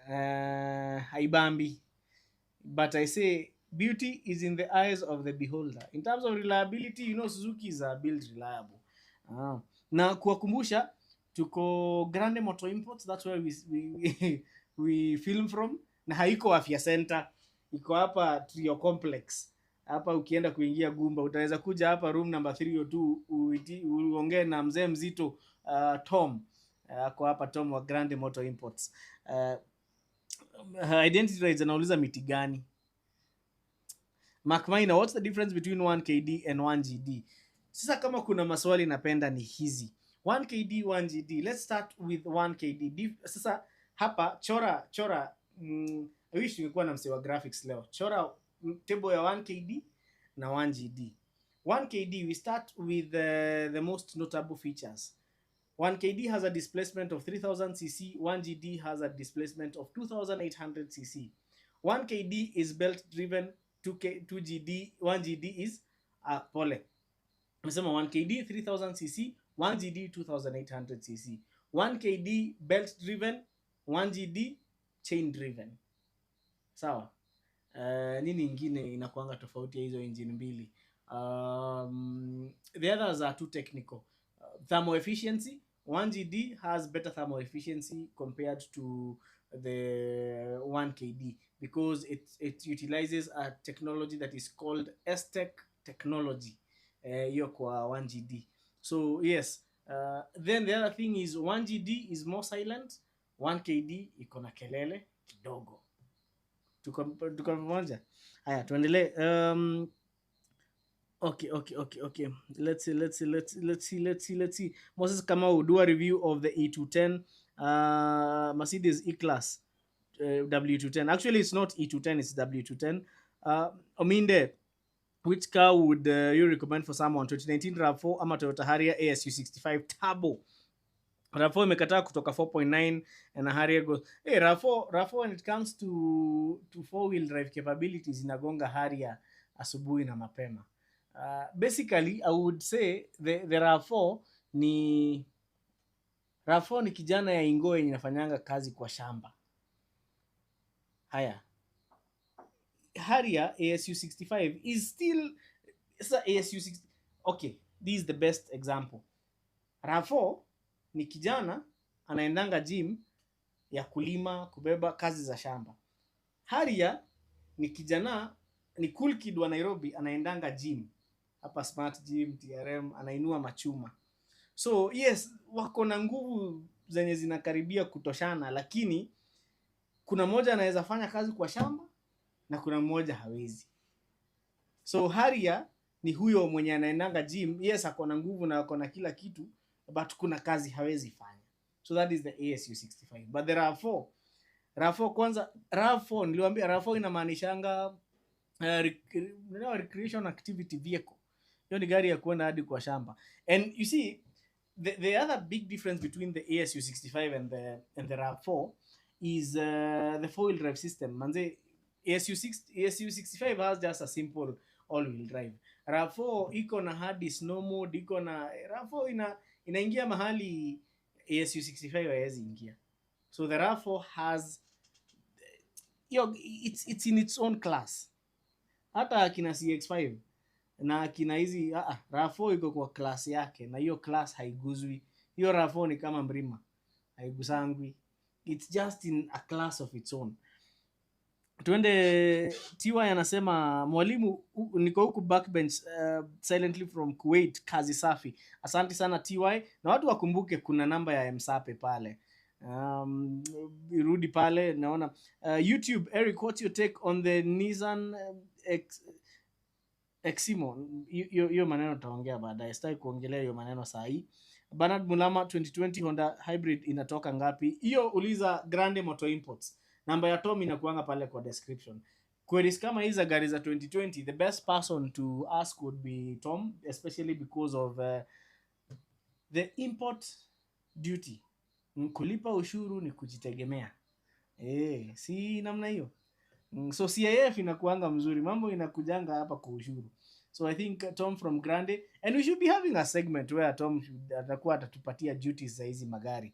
haibambi, but I say beauty is in the eyes of the beholder. In terms of reliability, you know, Suzuki's are built reliable. Na kuwakumbusha, tuko Grande Motor Imports, that's where we film from, na haiko Afya Center, iko hapa Trio Complex. Hapa ukienda kuingia Gumba utaweza kuja hapa room number 302 uongee na mzee mzito Tom. Kwa hapa Tom wa Grande Motor Imports. Identity rights anauliza miti gani? Mark Minor, what's the difference between 1KD and 1GD? Sasa kama kuna maswali napenda ni hizi. 1KD, 1GD. Let's start with 1KD. Sasa hapa chora I wish ningekuwa na msewa graphics leo. Chora table ya 1KD na 1GD. 1KD, we start with the most notable features. 1KD has a displacement of 3000 cc, 1GD has a displacement of 2800 cc. 1KD is belt driven, 2GD, 1GD is pole. Nasema 1KD 3000 cc, 1GD 2800 cc. 1KD belt driven, 1GD chain driven. Sawa. Nini ingine inakuanga tofauti ya hizo engine mbili? The others are too technical. Thermal efficiency, 1GD has better thermal efficiency compared to the 1KD because it utilizes a technology that is called STEC technology, hiyo kwa 1GD. So yes, then the other thing is 1GD is more silent, 1KD iko na kelele kidogo. Tuko pamoja? Haya, tuendelee. Okay. Let's see. Moses Kamau, do a review of the E210 Mercedes E-Class W210. Actually, it's not E210, it's W210. Ominde, which car would you recommend for someone? 2019 RAV4 ama Toyota Harrier ASU65 Turbo? RAV4 imekataa kutoka 4.9 and a Harrier goes. Hey, RAV4 when it comes to four-wheel drive capabilities inagonga Harrier asubuhi na mapema. Basically, I would say the RAV4 ni kijana ya Ingo yenye inafanyanga kazi kwa shamba. Haya. Harrier ASU65 is still ASU60. Okay, this is the best example. RAV4 ni kijana anaendanga gym ya kulima, kubeba kazi za shamba. Harrier ni kijana, ni cool kid wa Nairobi anaendanga gym. Hapa Smart Gym, TRM, anainua machuma. So yes, wako na nguvu zenye zinakaribia kutoshana, lakini kuna mmoja anaweza fanya kazi kwa shamba na kuna mmoja hawezi. So Harrier ni huyo mwenye anaendanga gym. Yes, ako na nguvu na ako na kila kitu, but kuna kazi hawezi fanya. So that is the ASU 65. But there are four. RAV4 kwanza, RAV4 niliwaambia RAV4 inamaanishanga recreation activity vehicle. Hiyo ni gari ya kwenda hadi kwa shamba. And you see the other big difference between the ASU 65 and the RAV4 is the four-wheel drive system. Manze, ASU 65 has just a simple all-wheel drive. RAV4 iko na hadi snow mode, iko na RAV4 inaingia mahali ASU 65 haiwezi ingia. So the RAV4 has it's in its own class. Hata akina CX5 na akina hizi RAV4 iko kwa class yake, na hiyo class haiguzwi. Hiyo RAV4 ni kama mrima, haigusangwi. It's just in a class of its own. Tuende. TY anasema mwalimu, niko huku backbench silently from Kuwait, kazi safi. Asante sana TY, na watu wakumbuke kuna namba ya Msape pale. Rudi pale, naona YouTube. Eric, what's your take on the Nissan Eximo? Hiyo maneno taongea baadaye, sitaki kuongelea hiyo maneno saa hii. Bernard Mulama, 2020 Honda Hybrid inatoka ngapi? Hiyo uliza Grande Motor Imports. Namba ya Tom inakuanga pale kwa description. Queries kama hizi za gari za 2020, the best person to ask would be Tom, especially because of the import duty. Kulipa ushuru ni kujitegemea. Si namna hiyo. So CIF inakuanga mzuri, mambo inakujanga hapa kwa ushuru. So I think Tom from Grande, and we should be having a segment where Tom atakuwa atatupatia duties za hizi magari,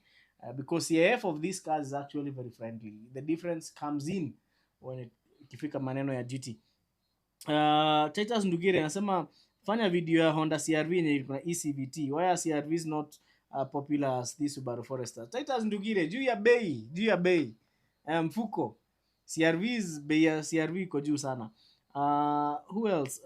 because CIF of these cars is actually very friendly. The difference comes in when ikifika maneno ya duty. Titus Ndugire anasema fanya video ya Honda CRV yenye kuna ECVT. Why are CRVs not popular as this Subaru Forester? Titus Ndugire, juu ya bei mfuko. CRVs, bei ya CRV iko juu sana. Who else?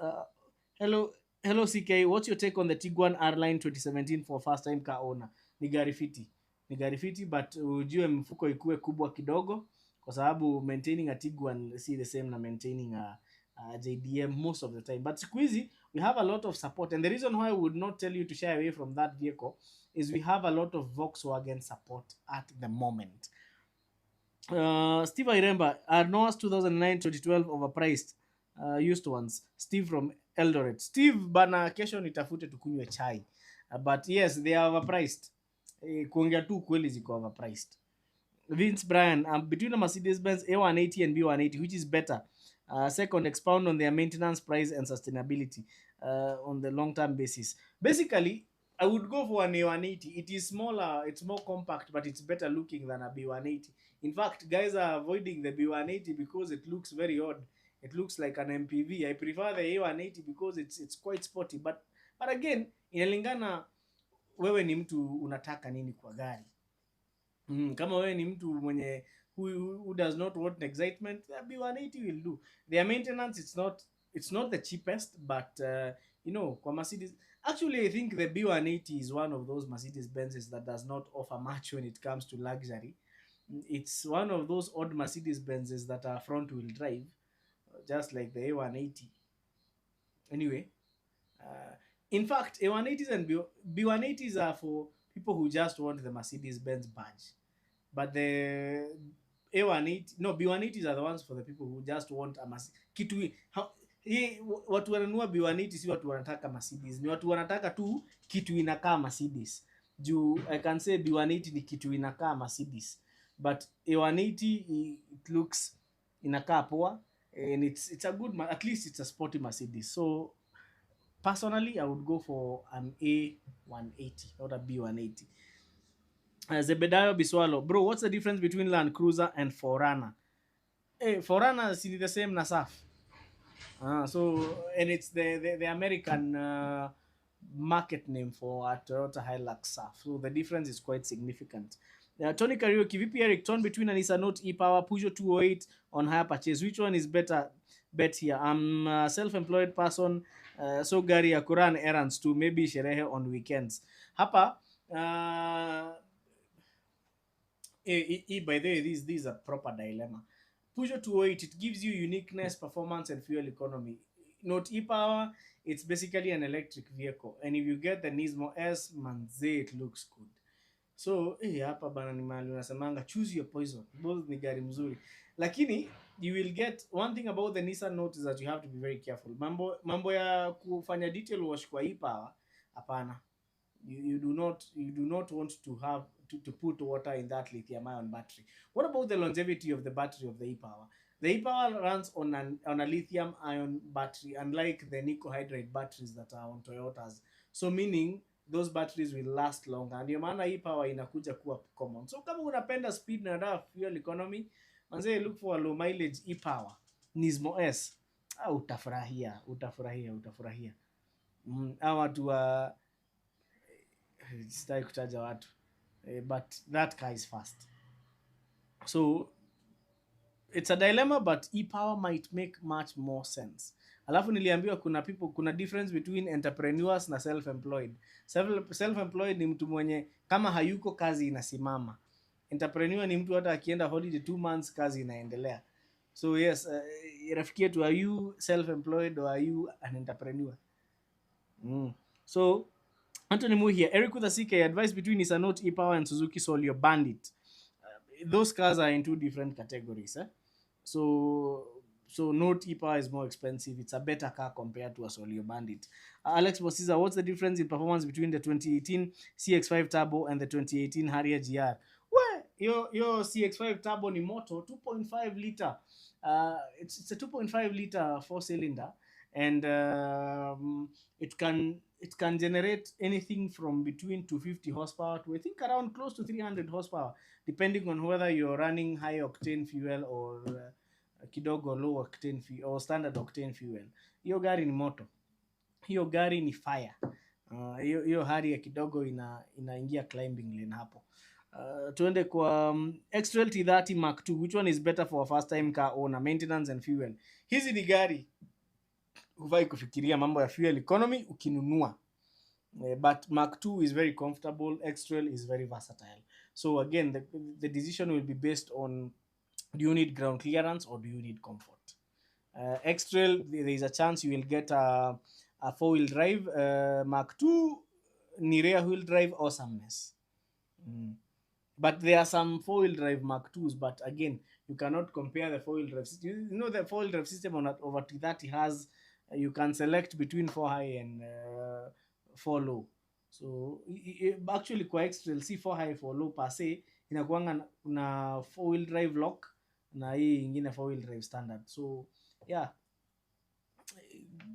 Hello CK, what's your take on the Tiguan R-Line 2017 for first time car owner? Ni gari fiti, but ujue mfuko ikuwe kubwa kidogo, kwa sababu maintaining a Tiguan si the same na maintaining a JDM most of the time. But siku hizi we have a lot of support, and the reason why I would not tell you to shy away from that vehicle is we have a lot of Volkswagen support at the moment. Steve Iremba, are Noah's 2009-2012 overpriced used ones? Steve from Eldoret. Steve bana, kesho nitafute tukunywe chai. But yes, they are overpriced. Kuongea tu kweli ziko overpriced. Vince Bryan, between a Mercedes-Benz A180 and B180, which is better? Second, expound on their maintenance, price, and sustainability on the long-term basis. Basically, I would go for an A180. It is smaller, it's more compact, but it's better looking than a B180. In fact, guys are avoiding the B180 because it looks very odd. It looks like an MPV. I prefer the A180 because it's quite sporty. But again, inalingana wewe ni mtu unataka nini kwa gari. Kama wewe ni mtu mwenye who does not want excitement, the B180 will do. Their maintenance, it's not the cheapest, but kwa Mercedes, actually I think the B180 is one of those Mercedes Benzes that does not offer much when it comes to luxury. It's one of those odd Mercedes Benzes that are front wheel drive, just like the A180. Anyway, in fact, A180s and B180s are for people who just want the Mercedes Benz badge. But the A180, no, B180s are the ones for the people who just want a kitu. Watu wananunua B180 si watu wanataka Mercedes, ni watu wanataka tu kitu inakaa Mercedes. Juu I can say B180 ni kitu inakaa Mercedes, but A180 it looks inakaa poa, and it's a good, at least it's a sporty Mercedes. So personally I would go for an A180, not a B180. Zebedayo Biswalo, bro, what's the difference between Land Cruiser and 4Runner? Forerunner is the same na SAF. So, and it's the American market name for a Toyota Hilux SAF. So the difference is quite significant. Tony Karaoke, VP Eric, turn between an Nissan Note e-Power, Peugeot 208 on hire purchase. Which one is better? Bet here. I'm a self-employed person, so gari ya kuran errands to maybe sherehe on weekends. Hapa, by the way, these are proper dilemma. Peugeot 208, it gives you uniqueness, performance, and fuel economy. Note e-Power, it's basically an electric vehicle. And if you get the Nismo S, manze, it looks good. So hapa bana ni mahali unasemanga choose your poison. Both ni gari mzuri, lakini you will get one thing about the Nissan Note is that you have to be very careful. Mambo ya kufanya detail wash kwa hii power, hapana. You do not want to have to put water in that lithium ion battery. What about the longevity of the battery of the e-power? The e-power runs on a lithium ion battery, unlike the nickel hydride batteries that are on Toyotas. So meaning those batteries will last longer. Ndio maana e-power inakuja kuwa common. So kama unapenda speed na fuel economy, manze look for a low mileage e-power. Nismo S. Utafurahia. Hawa watu wa sitaki kutaja watu, but that car is fast. So it's a dilemma, but e-power might make much more sense. Alafu niliambiwa kuna difference between entrepreneurs na self-employed. Self-employed ni mtu mwenye kama hayuko kazi inasimama. Entrepreneur ni mtu hata akienda holiday 2 months kazi inaendelea. So yes, rafiki yetu, are you self-employed or are you an entrepreneur? So Anthony Mu here. Eric with a CK, advice between Nissan Note e-power and Suzuki Solio Bandit. Those cars are in two different categories. So Note e-power is more expensive. It's a better car compared to a Solio Bandit. Alex Bosiza, what's the difference in performance between the 2018 CX-5 Turbo and the 2018 Harrier GR? Well, your CX-5 Turbo ni moto 2.5 liter. It's a 2.5 liter 4-cylinder, and it can generate anything from between 250 horsepower to I think around close to 300 horsepower, depending on whether you're running high octane fuel or kidogo low octane fuel or standard octane fuel. Hiyo gari ni moto, hiyo gari ni fire. Hiyo Harrier kidogo inaingia climbing lane hapo. Tuende kwa X-Trail T30 Mark II. Which one is better for a first time car owner, maintenance and fuel? Hizi ni gari hufai kufikiria mambo ya fuel economy ukinunua. But Mark II is very comfortable. X-Trail is very versatile. So again, the decision will be based on, do you need ground clearance or do you need comfort? X-Trail, there is a chance you will get a 4-wheel drive. Mark II ni rear wheel drive awesomeness. But there are some 4-wheel drive Mark IIs, but again, you cannot compare the 4-wheel drive system. You know, the 4-wheel drive system over T30 has, you can select between 4 high and 4 low. So actually kwa X-Trail si 4 high 4 low per se, inakuanga na 4-wheel drive lock na hii ingine 4-wheel drive standard. So yeah,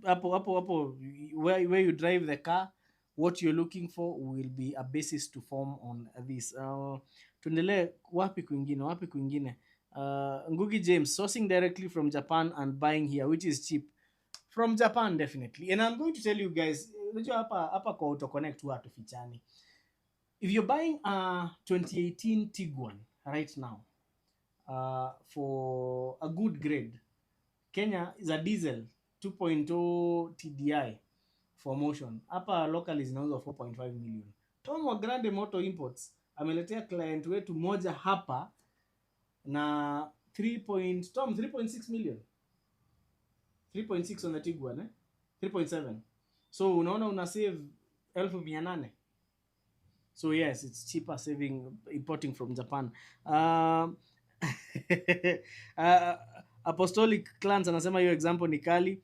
hapo where you drive the car, what you're looking for will be a basis to form on this. Tuendelee wapi kwingine. Ngugi James, sourcing directly from Japan and buying here, which is cheap? From Japan definitely. And I'm going to tell you guys, unajua hapa kwa Auto Connect huwa hatufichani. If you're buying a 2018 Tiguan right now, for a good grade, Kenya is a diesel 2.0 TDI for motion. Hapa locally zinauzwa 4.5 million. Tom wa Grande Motor Imports ameletea client wetu moja hapa na 3.6 million. 3.6 on the Tiguan, 3.7. So unaona una save 1800. So yes, it's cheaper saving importing from Japan. Apostolic Clans anasema hiyo example ni kali.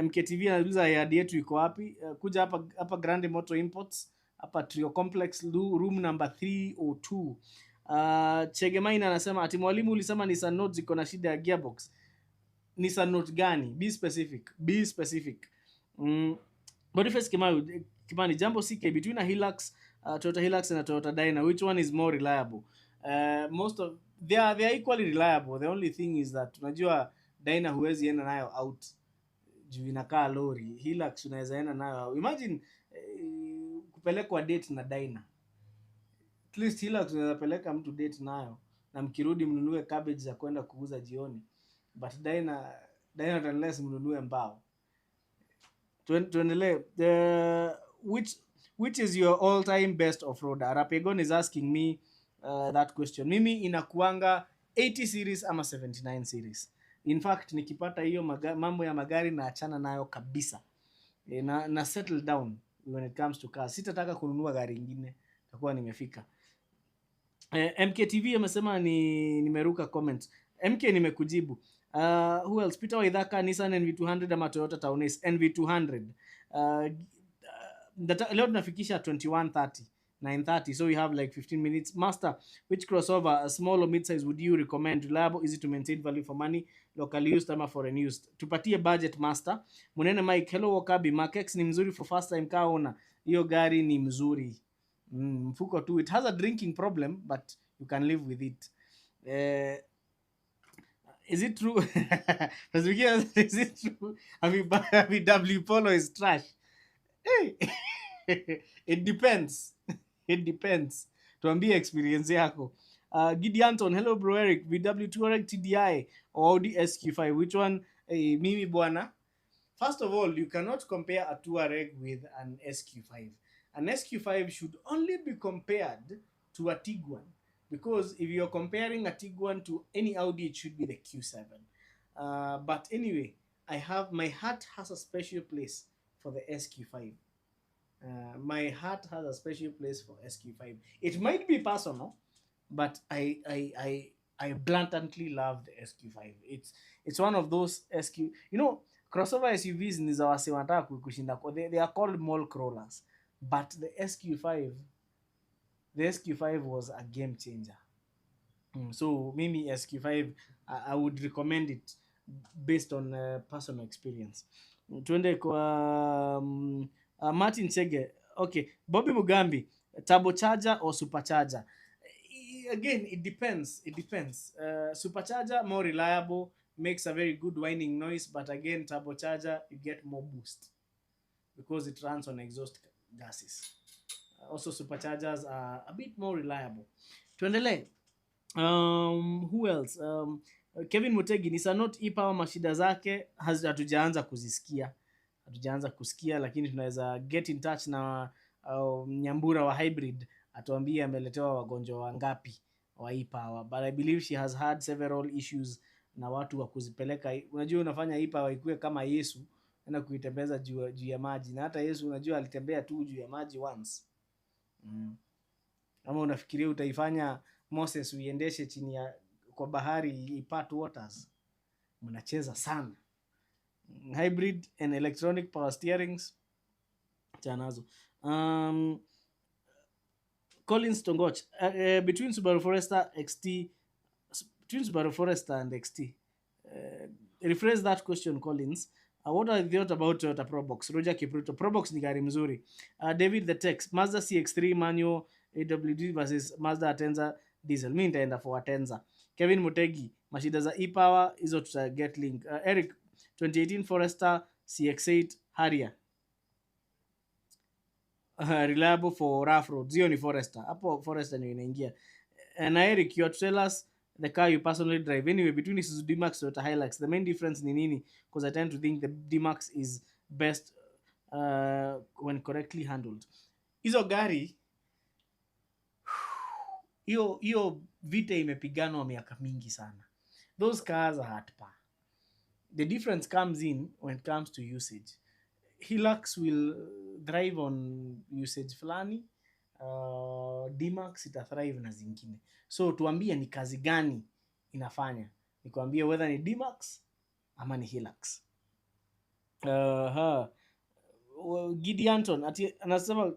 MKTV anauliza yadi yetu iko wapi? Kuja hapa Grande Motor Imports, hapa Trio Complex room number 302. Chegemaina anasema ati mwalimu ulisema Nissan Note ziko na shida ya gearbox. Nissan Note gani? Be specific. Boniface Kimani, Jambo CK, between a Hilux, Toyota Hilux and a Toyota Dyna, which one is more reliable? They are equally reliable. The only thing is that unajua Dyna huwezi enda nayo out juu inakaa lori. Hilux unaweza enda nayo. Imagine kupelekwa date na Dyna. At least Hilux unaweza peleka mtu date nayo na mkirudi mnunue cabbage za kwenda kuuza jioni. But Dyna unless mnunue mbao. Tuendelee. Which is your all-time best off-roader? Rapegon is asking me that question. Mimi inakuanga 80 series ama 79 series. In fact, nikipata hiyo mambo ya magari na achana nayo kabisa. Na settle down when it comes to cars. Sitataka kununua gari ingine. Takuwa nimefika. MKTV amesema nimeruka comment. MK nimekujibu. Who else? Peter Waithaka, Nissan NV200 ama Toyota Taunis NV200. Leo tunafikisha 21:30 9:30, so we have like 15 minutes. Master, which crossover, small or mid-size, would you recommend? Reliable, easy to maintain, value for money, locally used ama foreign used? Tupatie budget, Master. Munene Mike, hello Wakabi, Mark X ni mzuri for first time car owner. Hiyo gari ni mzuri. Mfuko tu, it has a drinking problem but you can live with it. Is it true? Is it true? W Polo is trash. Hey. It depends. It depends. Tuambie experience yako. Gideonton, hello bro Eric. VW Touareg TDI or Audi SQ5, which one? Mimi bwana. First of all, you cannot compare a Touareg with an SQ5. An SQ5 should only be compared to a Tiguan, because if you're comparing a Tiguan to any Audi, it should be the Q7. But anyway, my heart has a special place for the SQ5. My heart has a special place for SQ5. It might be personal, but I blatantly love the SQ5. It's one of those SQ, crossover SUVs ni za wase wanataka kushinda. They are called mall crawlers, but the SQ5 was a game changer. So mimi SQ5, I would recommend it based on personal experience. Tuende kwa Martin Chege. Okay, Bobby Mugambi, turbocharger or supercharger? Again, it depends. Supercharger more reliable, makes a very good whining noise, but again, turbocharger, you get more boost because it runs on exhaust gases. Also, superchargers are a bit more reliable. Tuendele. Who else? Kevin Mutegi, Nissan Note e-Power mashida zake hatujaanza kusikia, lakini tunaweza get in touch na Nyambura wa Hybrid atuambie ameletewa wagonjwa wangapi wa e-Power, but I believe she has had several issues na watu wa kuzipeleka. Unajua unafanya e-Power ikue kama Yesu na kuitembeza juu ya maji, na hata Yesu unajua alitembea tu juu ya maji once. Ama unafikiria utaifanya Moses uiendeshe chini ya kwa bahari ipart waters? Mnacheza sana. Hybrid and electronic power steerings chanazo. Collins Tongoch, between Subaru Forester and XT, rephrase that question, Collins. What are the thoughts about Toyota Probox? Roger Kipruto, Probox ni gari mzuri. David the Tex, Mazda CX-3 manual AWD versus Mazda Atenza diesel. Mimi nitaenda for Atenza. Kevin Mutegi, mashida za e-Power hizo tuta get link. Eric, 2018 Forester CX-8 Harrier. Reliable for rough roads. Hiyo ni Forester. Hapo Forester ndio inaingia. Na Eric, you tell us the car you personally drive. Anyway, between Isuzu D-Max and Toyota Hilux, the main difference ni nini? Because I tend to think the D-Max is best when correctly handled. Hizo gari, hiyo vita imepiganwa miaka mingi sana. Those cars are at par. The difference comes in when it comes to usage. Hilux will thrive on usage fulani, D-Max ita thrive na zingine. So tuambie ni kazi gani inafanya, nikuambie whether ni D-Max ama ni Hilux. Gideonton ati anasema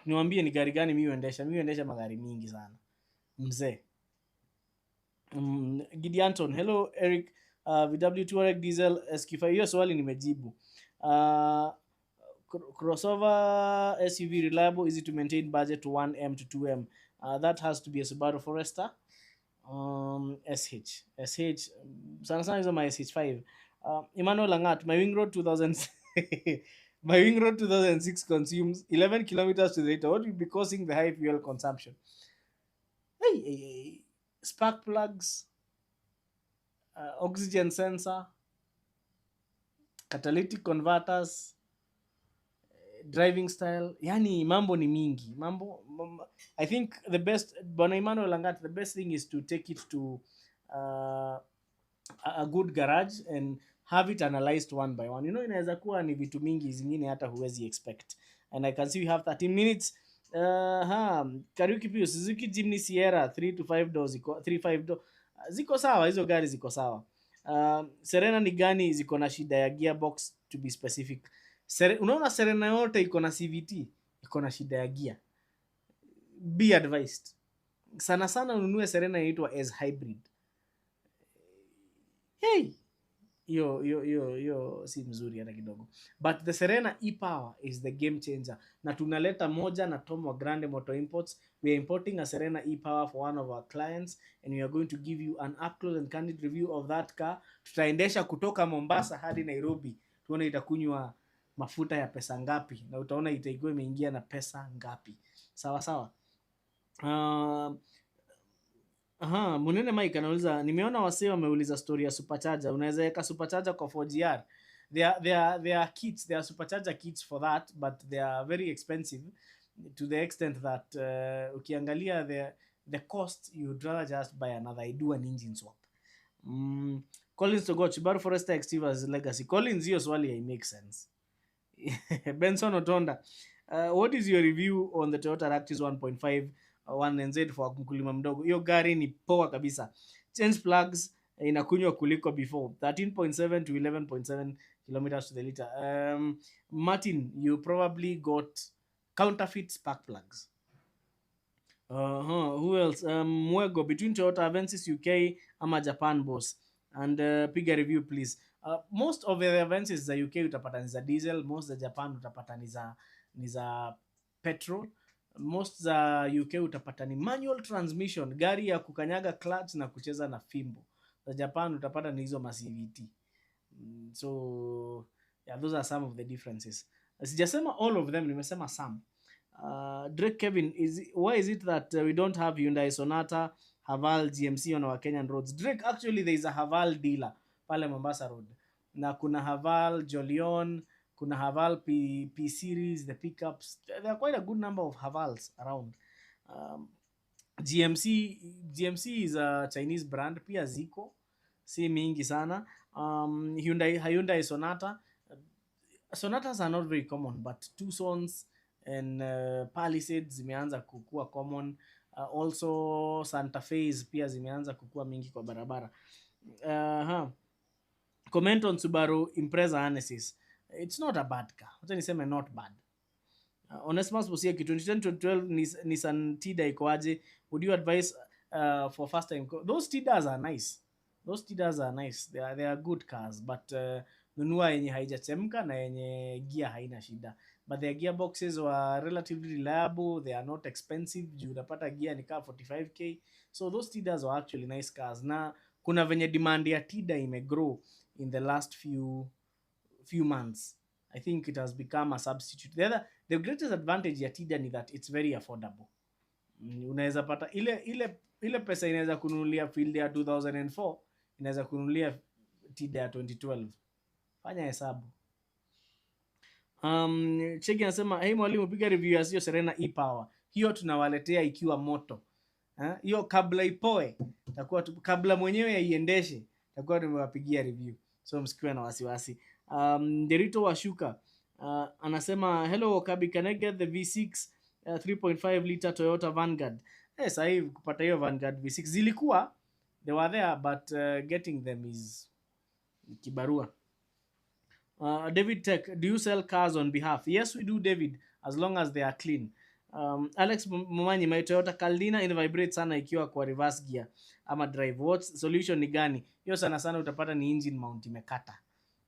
niwaambie ni gari gani mimi huendesha magari mingi sana mzee. Gideonton, hello Eric, VW Touareg diesel SQ5. Hiyo swali nimejibu. Crossover SUV reliable, easy to maintain, budget to 1M to 2M. That has to be a Subaru Forester. SH sana sana hizo my SH5. Emmanuel Langat, my Wing Road 2006 consumes 11 kilometers to the liter. What will be causing the high fuel consumption? Hey, spark plugs, oxygen sensor, catalytic converters, driving style. Yani mambo ni mingi. I think the best, Bwana Emmanuel Langat, the best thing is to take it to a good garage and have it analyzed one by one. Inaweza kuwa ni vitu mingi zingine hata huwezi expect. And I can see we have 13 minutes. Kariuki Pio, Suzuki Jimny Sierra 3 to 5 doors ziko 3 5 door ziko sawa, hizo gari ziko sawa. Serena ni gani ziko na shida ya gearbox to be specific? Unaona Serena yote iko na CVT, iko na shida ya gear. Be advised. Sana sana ununue Serena inaitwa S hybrid. Hey, hiyo si mzuri hata kidogo, but the Serena e-Power is the game changer, na tunaleta moja na Tom wa Grande Motor Imports. We are importing a Serena e-Power for one of our clients and we are going to give you an up close and candid review of that car. Tutaendesha kutoka Mombasa hadi Nairobi, tuone itakunywa mafuta ya pesa ngapi, na utaona itaikuwa imeingia na pesa ngapi. Sawa sawa. Munene Mike anauliza, nimeona wasee wameuliza story ya supercharger. Unaweza weka supercharger kwa 4GR. There are kits, there are supercharger kits for that, but they are very expensive to the extent that ukiangalia the cost, you'd rather just buy another. I do an engine swap. Collins Togoch, Subaru Forester Extiva's legacy. Collins, hiyo swali makes sense. Benson Otonda, what is your review on the Toyota Ractis 1.5 1NZ for mkulima mdogo? Hiyo gari ni poa kabisa. Change plugs inakunywa kuliko before. 13.7 to 11.7 kilometers to the liter. Martin, you probably got counterfeit spark plugs. Who else? Mwego, between Toyota Avensis UK ama Japan boss, and piga review please. Most of the Avensis za UK utapata ni za diesel, most za Japan utapata ni za petrol. Most za UK utapata ni manual transmission, gari ya kukanyaga clutch na kucheza na fimbo. Za Japan utapata ni hizo ma CVT. So yeah, those are some of the differences. Sijasema all of them, nimesema some. Drake Kevin, why is it that we don't have Hyundai Sonata, Haval, GMC on our Kenyan roads? Drake, actually there is a Haval dealer pale Mombasa Road, na kuna Haval Jolion, kuna Haval P series, the pickups. There are quite a good number of Havals around. GMC is a Chinese brand, pia ziko si mingi sana. Hyundai Sonata, Sonatas are not very common, but Tucson's and Palisades zimeanza kukua common. Also Santa Fe's pia zimeanza kukua mingi kwa barabara. Comment on Subaru Impreza Anesis. It's not a bad car. Wacha niseme not bad. Onesimus Busia, 2010-2012 Nissan Tida ikoaje? Would you advise for first time? Those Tidas are nice. They are good cars, but nunua yenye haijachemka na yenye gear haina shida. But their gearboxes were relatively reliable. They are not expensive. Juu unapata gear ni kaa 45k. So those Tidas were actually nice cars. Na kuna venye demand ya Tida imegrow in the last few months. I think it has become a substitute. The greatest advantage ya Tida ni that it's very affordable. Unaweza pata ile pesa inaweza kununulia Field ya 2004, inaweza kununulia Tida ya 2012. Fanya hesabu. Cheki anasema, hey mwalimu, piga review ya sio Serena e-Power. Hiyo tunawaletea ikiwa moto. Hiyo kabla ipoe, kabla mwenyewe yaiendeshe, takuwa tumewapigia review. So msikiwe na wasiwasi. Derito Washuka anasema, hello Kabi, can I get the V6 3.5 liter Toyota Vanguard? Sasa hivi kupata hiyo Vanguard V6 zilikuwa, they were there, but getting them is kibarua. David Tech, do you sell cars on behalf? Yes, we do, David, as long as they are clean. Alex Mumanyi, my Toyota Caldina ina vibrate sana ikiwa kwa reverse gear ama drive. What solution ni gani? Hiyo sana sana utapata ni engine mount imekata.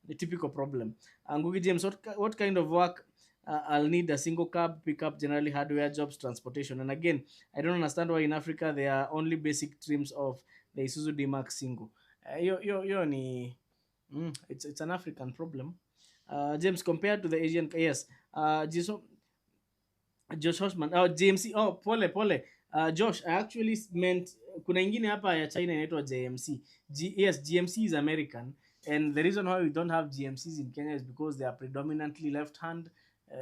The typical problem. Ngugi James, what kind of work I'll need? A single cab, pickup, generally hardware, jobs, transportation. And again, I don't understand why in Africa there are only basic trims of the Isuzu D-Max single. Yo ni it's an African problem. James, compared to the Asian, yes. Josh Hoshman, JMC, pole. Josh, I actually meant kuna ingine hapa ya China inaitwa JMC. Yes, GMC is American, and the reason why we don't have GMCs in Kenya is because they are predominantly left-hand.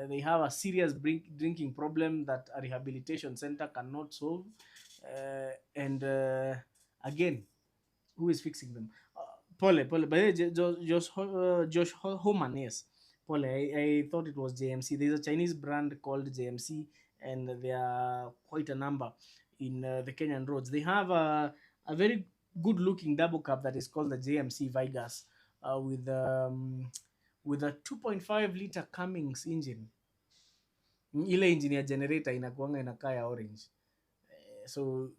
They have a serious drinking problem that a rehabilitation center cannot solve. And again, who is fixing them? Pole. Josh Homan, yes. Pole, I thought it was JMC. There's a Chinese brand called JMC, and there are quite a number in the Kenyan roads. They have a very good looking double cab that is called the JMC Vigas, with a 2.5 liter Cummins engine. Ile engine ya generator inakuanga inakaa ya orange. So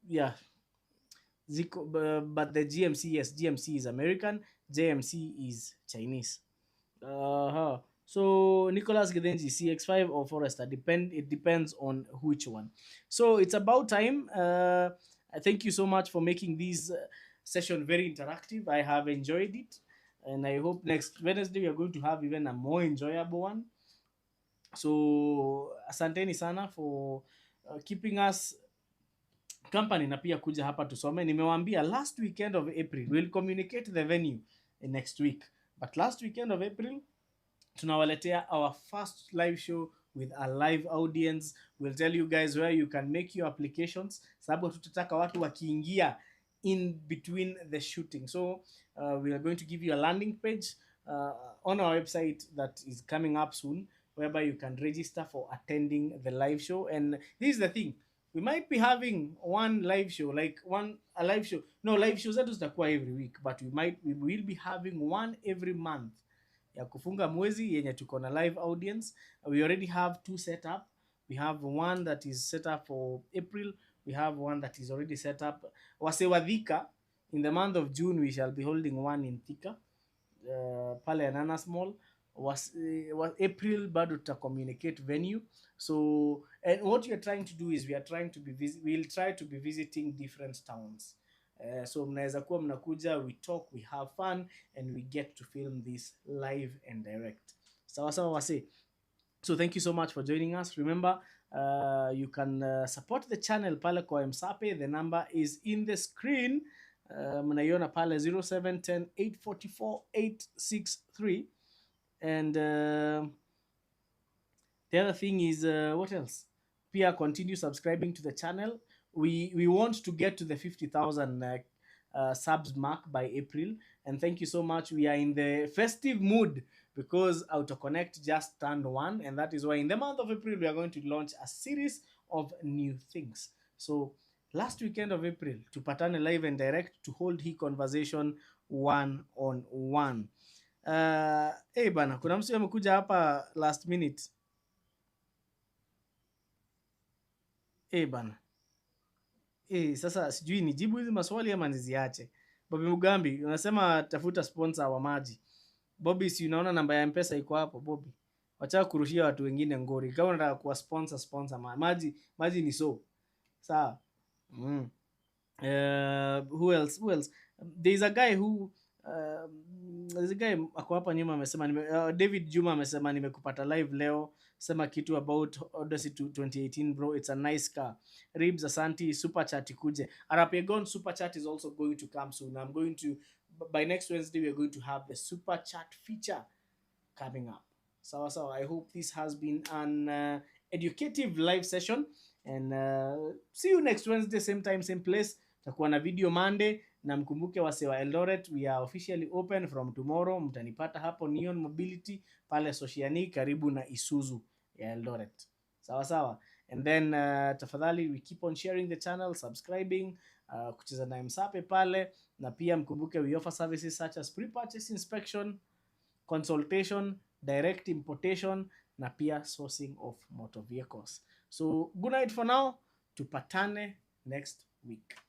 yeah, but the GMC, yes, GMC is American, JMC is Chinese. So Nicholas Gidenji, CX5 or Forester, it depends on which one. So it's about time. Thank you so much for making this session very interactive. I have enjoyed it, and I hope next Wednesday we are going to have even a more enjoyable one. So asanteni sana for keeping us company na pia kuja hapa tusome. Nimewaambia last weekend of April we'll communicate the venue next week, but last weekend of April tunawaletea our first live show with a live audience. We'll tell you guys where you can make your applications, sababu tutataka watu wakiingia in between the shooting. So we are going to give you a landing page on our website that is coming up soon, whereby you can register for attending the live show. And this is the thing, we might be having one live show, like a live show. No, live shows zetu zitakuwa every week, but we will be having one every month ya kufunga mwezi yenye tuko na live audience. We already have two set up. We have one that is set up for April. We have one that is already set up. Wasewa Thika, in the month of June, we shall be holding one in Thika, pale Ananas Mall. Was April bado tuta communicate venue. So, and what we are trying to do is we'll try to be visiting different towns. So mnaweza kuwa mnakuja, we talk, we have fun, and we get to film this live and direct. Sawa sawa wase. So thank you so much for joining us. Remember, you can support the channel pale kwa Msape. The number is in the screen. Mnaiona pale 0710 844 863. And the other thing is, what else? Pia continue subscribing to the channel. We want to get to the 50,000 subs mark by April, and thank you so much. We are in the festive mood because AutoConnect just turned 1, and that is why in the month of April we are going to launch a series of new things. So last weekend of April tupatane live and direct to hold hii conversation one-on-one. Bana, kuna mtu amekuja hapa last minute. Bana. Sasa sijui nijibu hizi maswali ama niziache. Bobby Mugambi, unasema tafuta sponsor wa maji. Bobby, si unaona namba ya M-Pesa iko hapo, Bobby. Wacha kurushia watu wengine ngori. Kama unataka kuwa sponsor maji ni so. Sawa. Who else? There's a guy ako hapa nyuma amesema David Juma amesema nimekupata live leo, sema kitu about Odyssey 2018 bro, it's a nice car. Ribs Asanti, super chat kuje. Arapegon super chat is also going to come soon. By next Wednesday we are going to have the super chat feature coming up. So I hope this has been an educative live session, and see you next Wednesday, same time, same place. Tutakuwa na video Monday, na mkumbuke wase wa Eldoret, we are officially open from tomorrow. Mtanipata hapo Neon Mobility pale Sociani karibu na Isuzu ya Eldoret. Sawa. And then tafadhali we keep on sharing the channel, subscribing, kucheza na Msape pale, na pia mkumbuke we offer services such as pre-purchase inspection, consultation, direct importation, na pia sourcing of motor vehicles. So good night for now. Tupatane next week.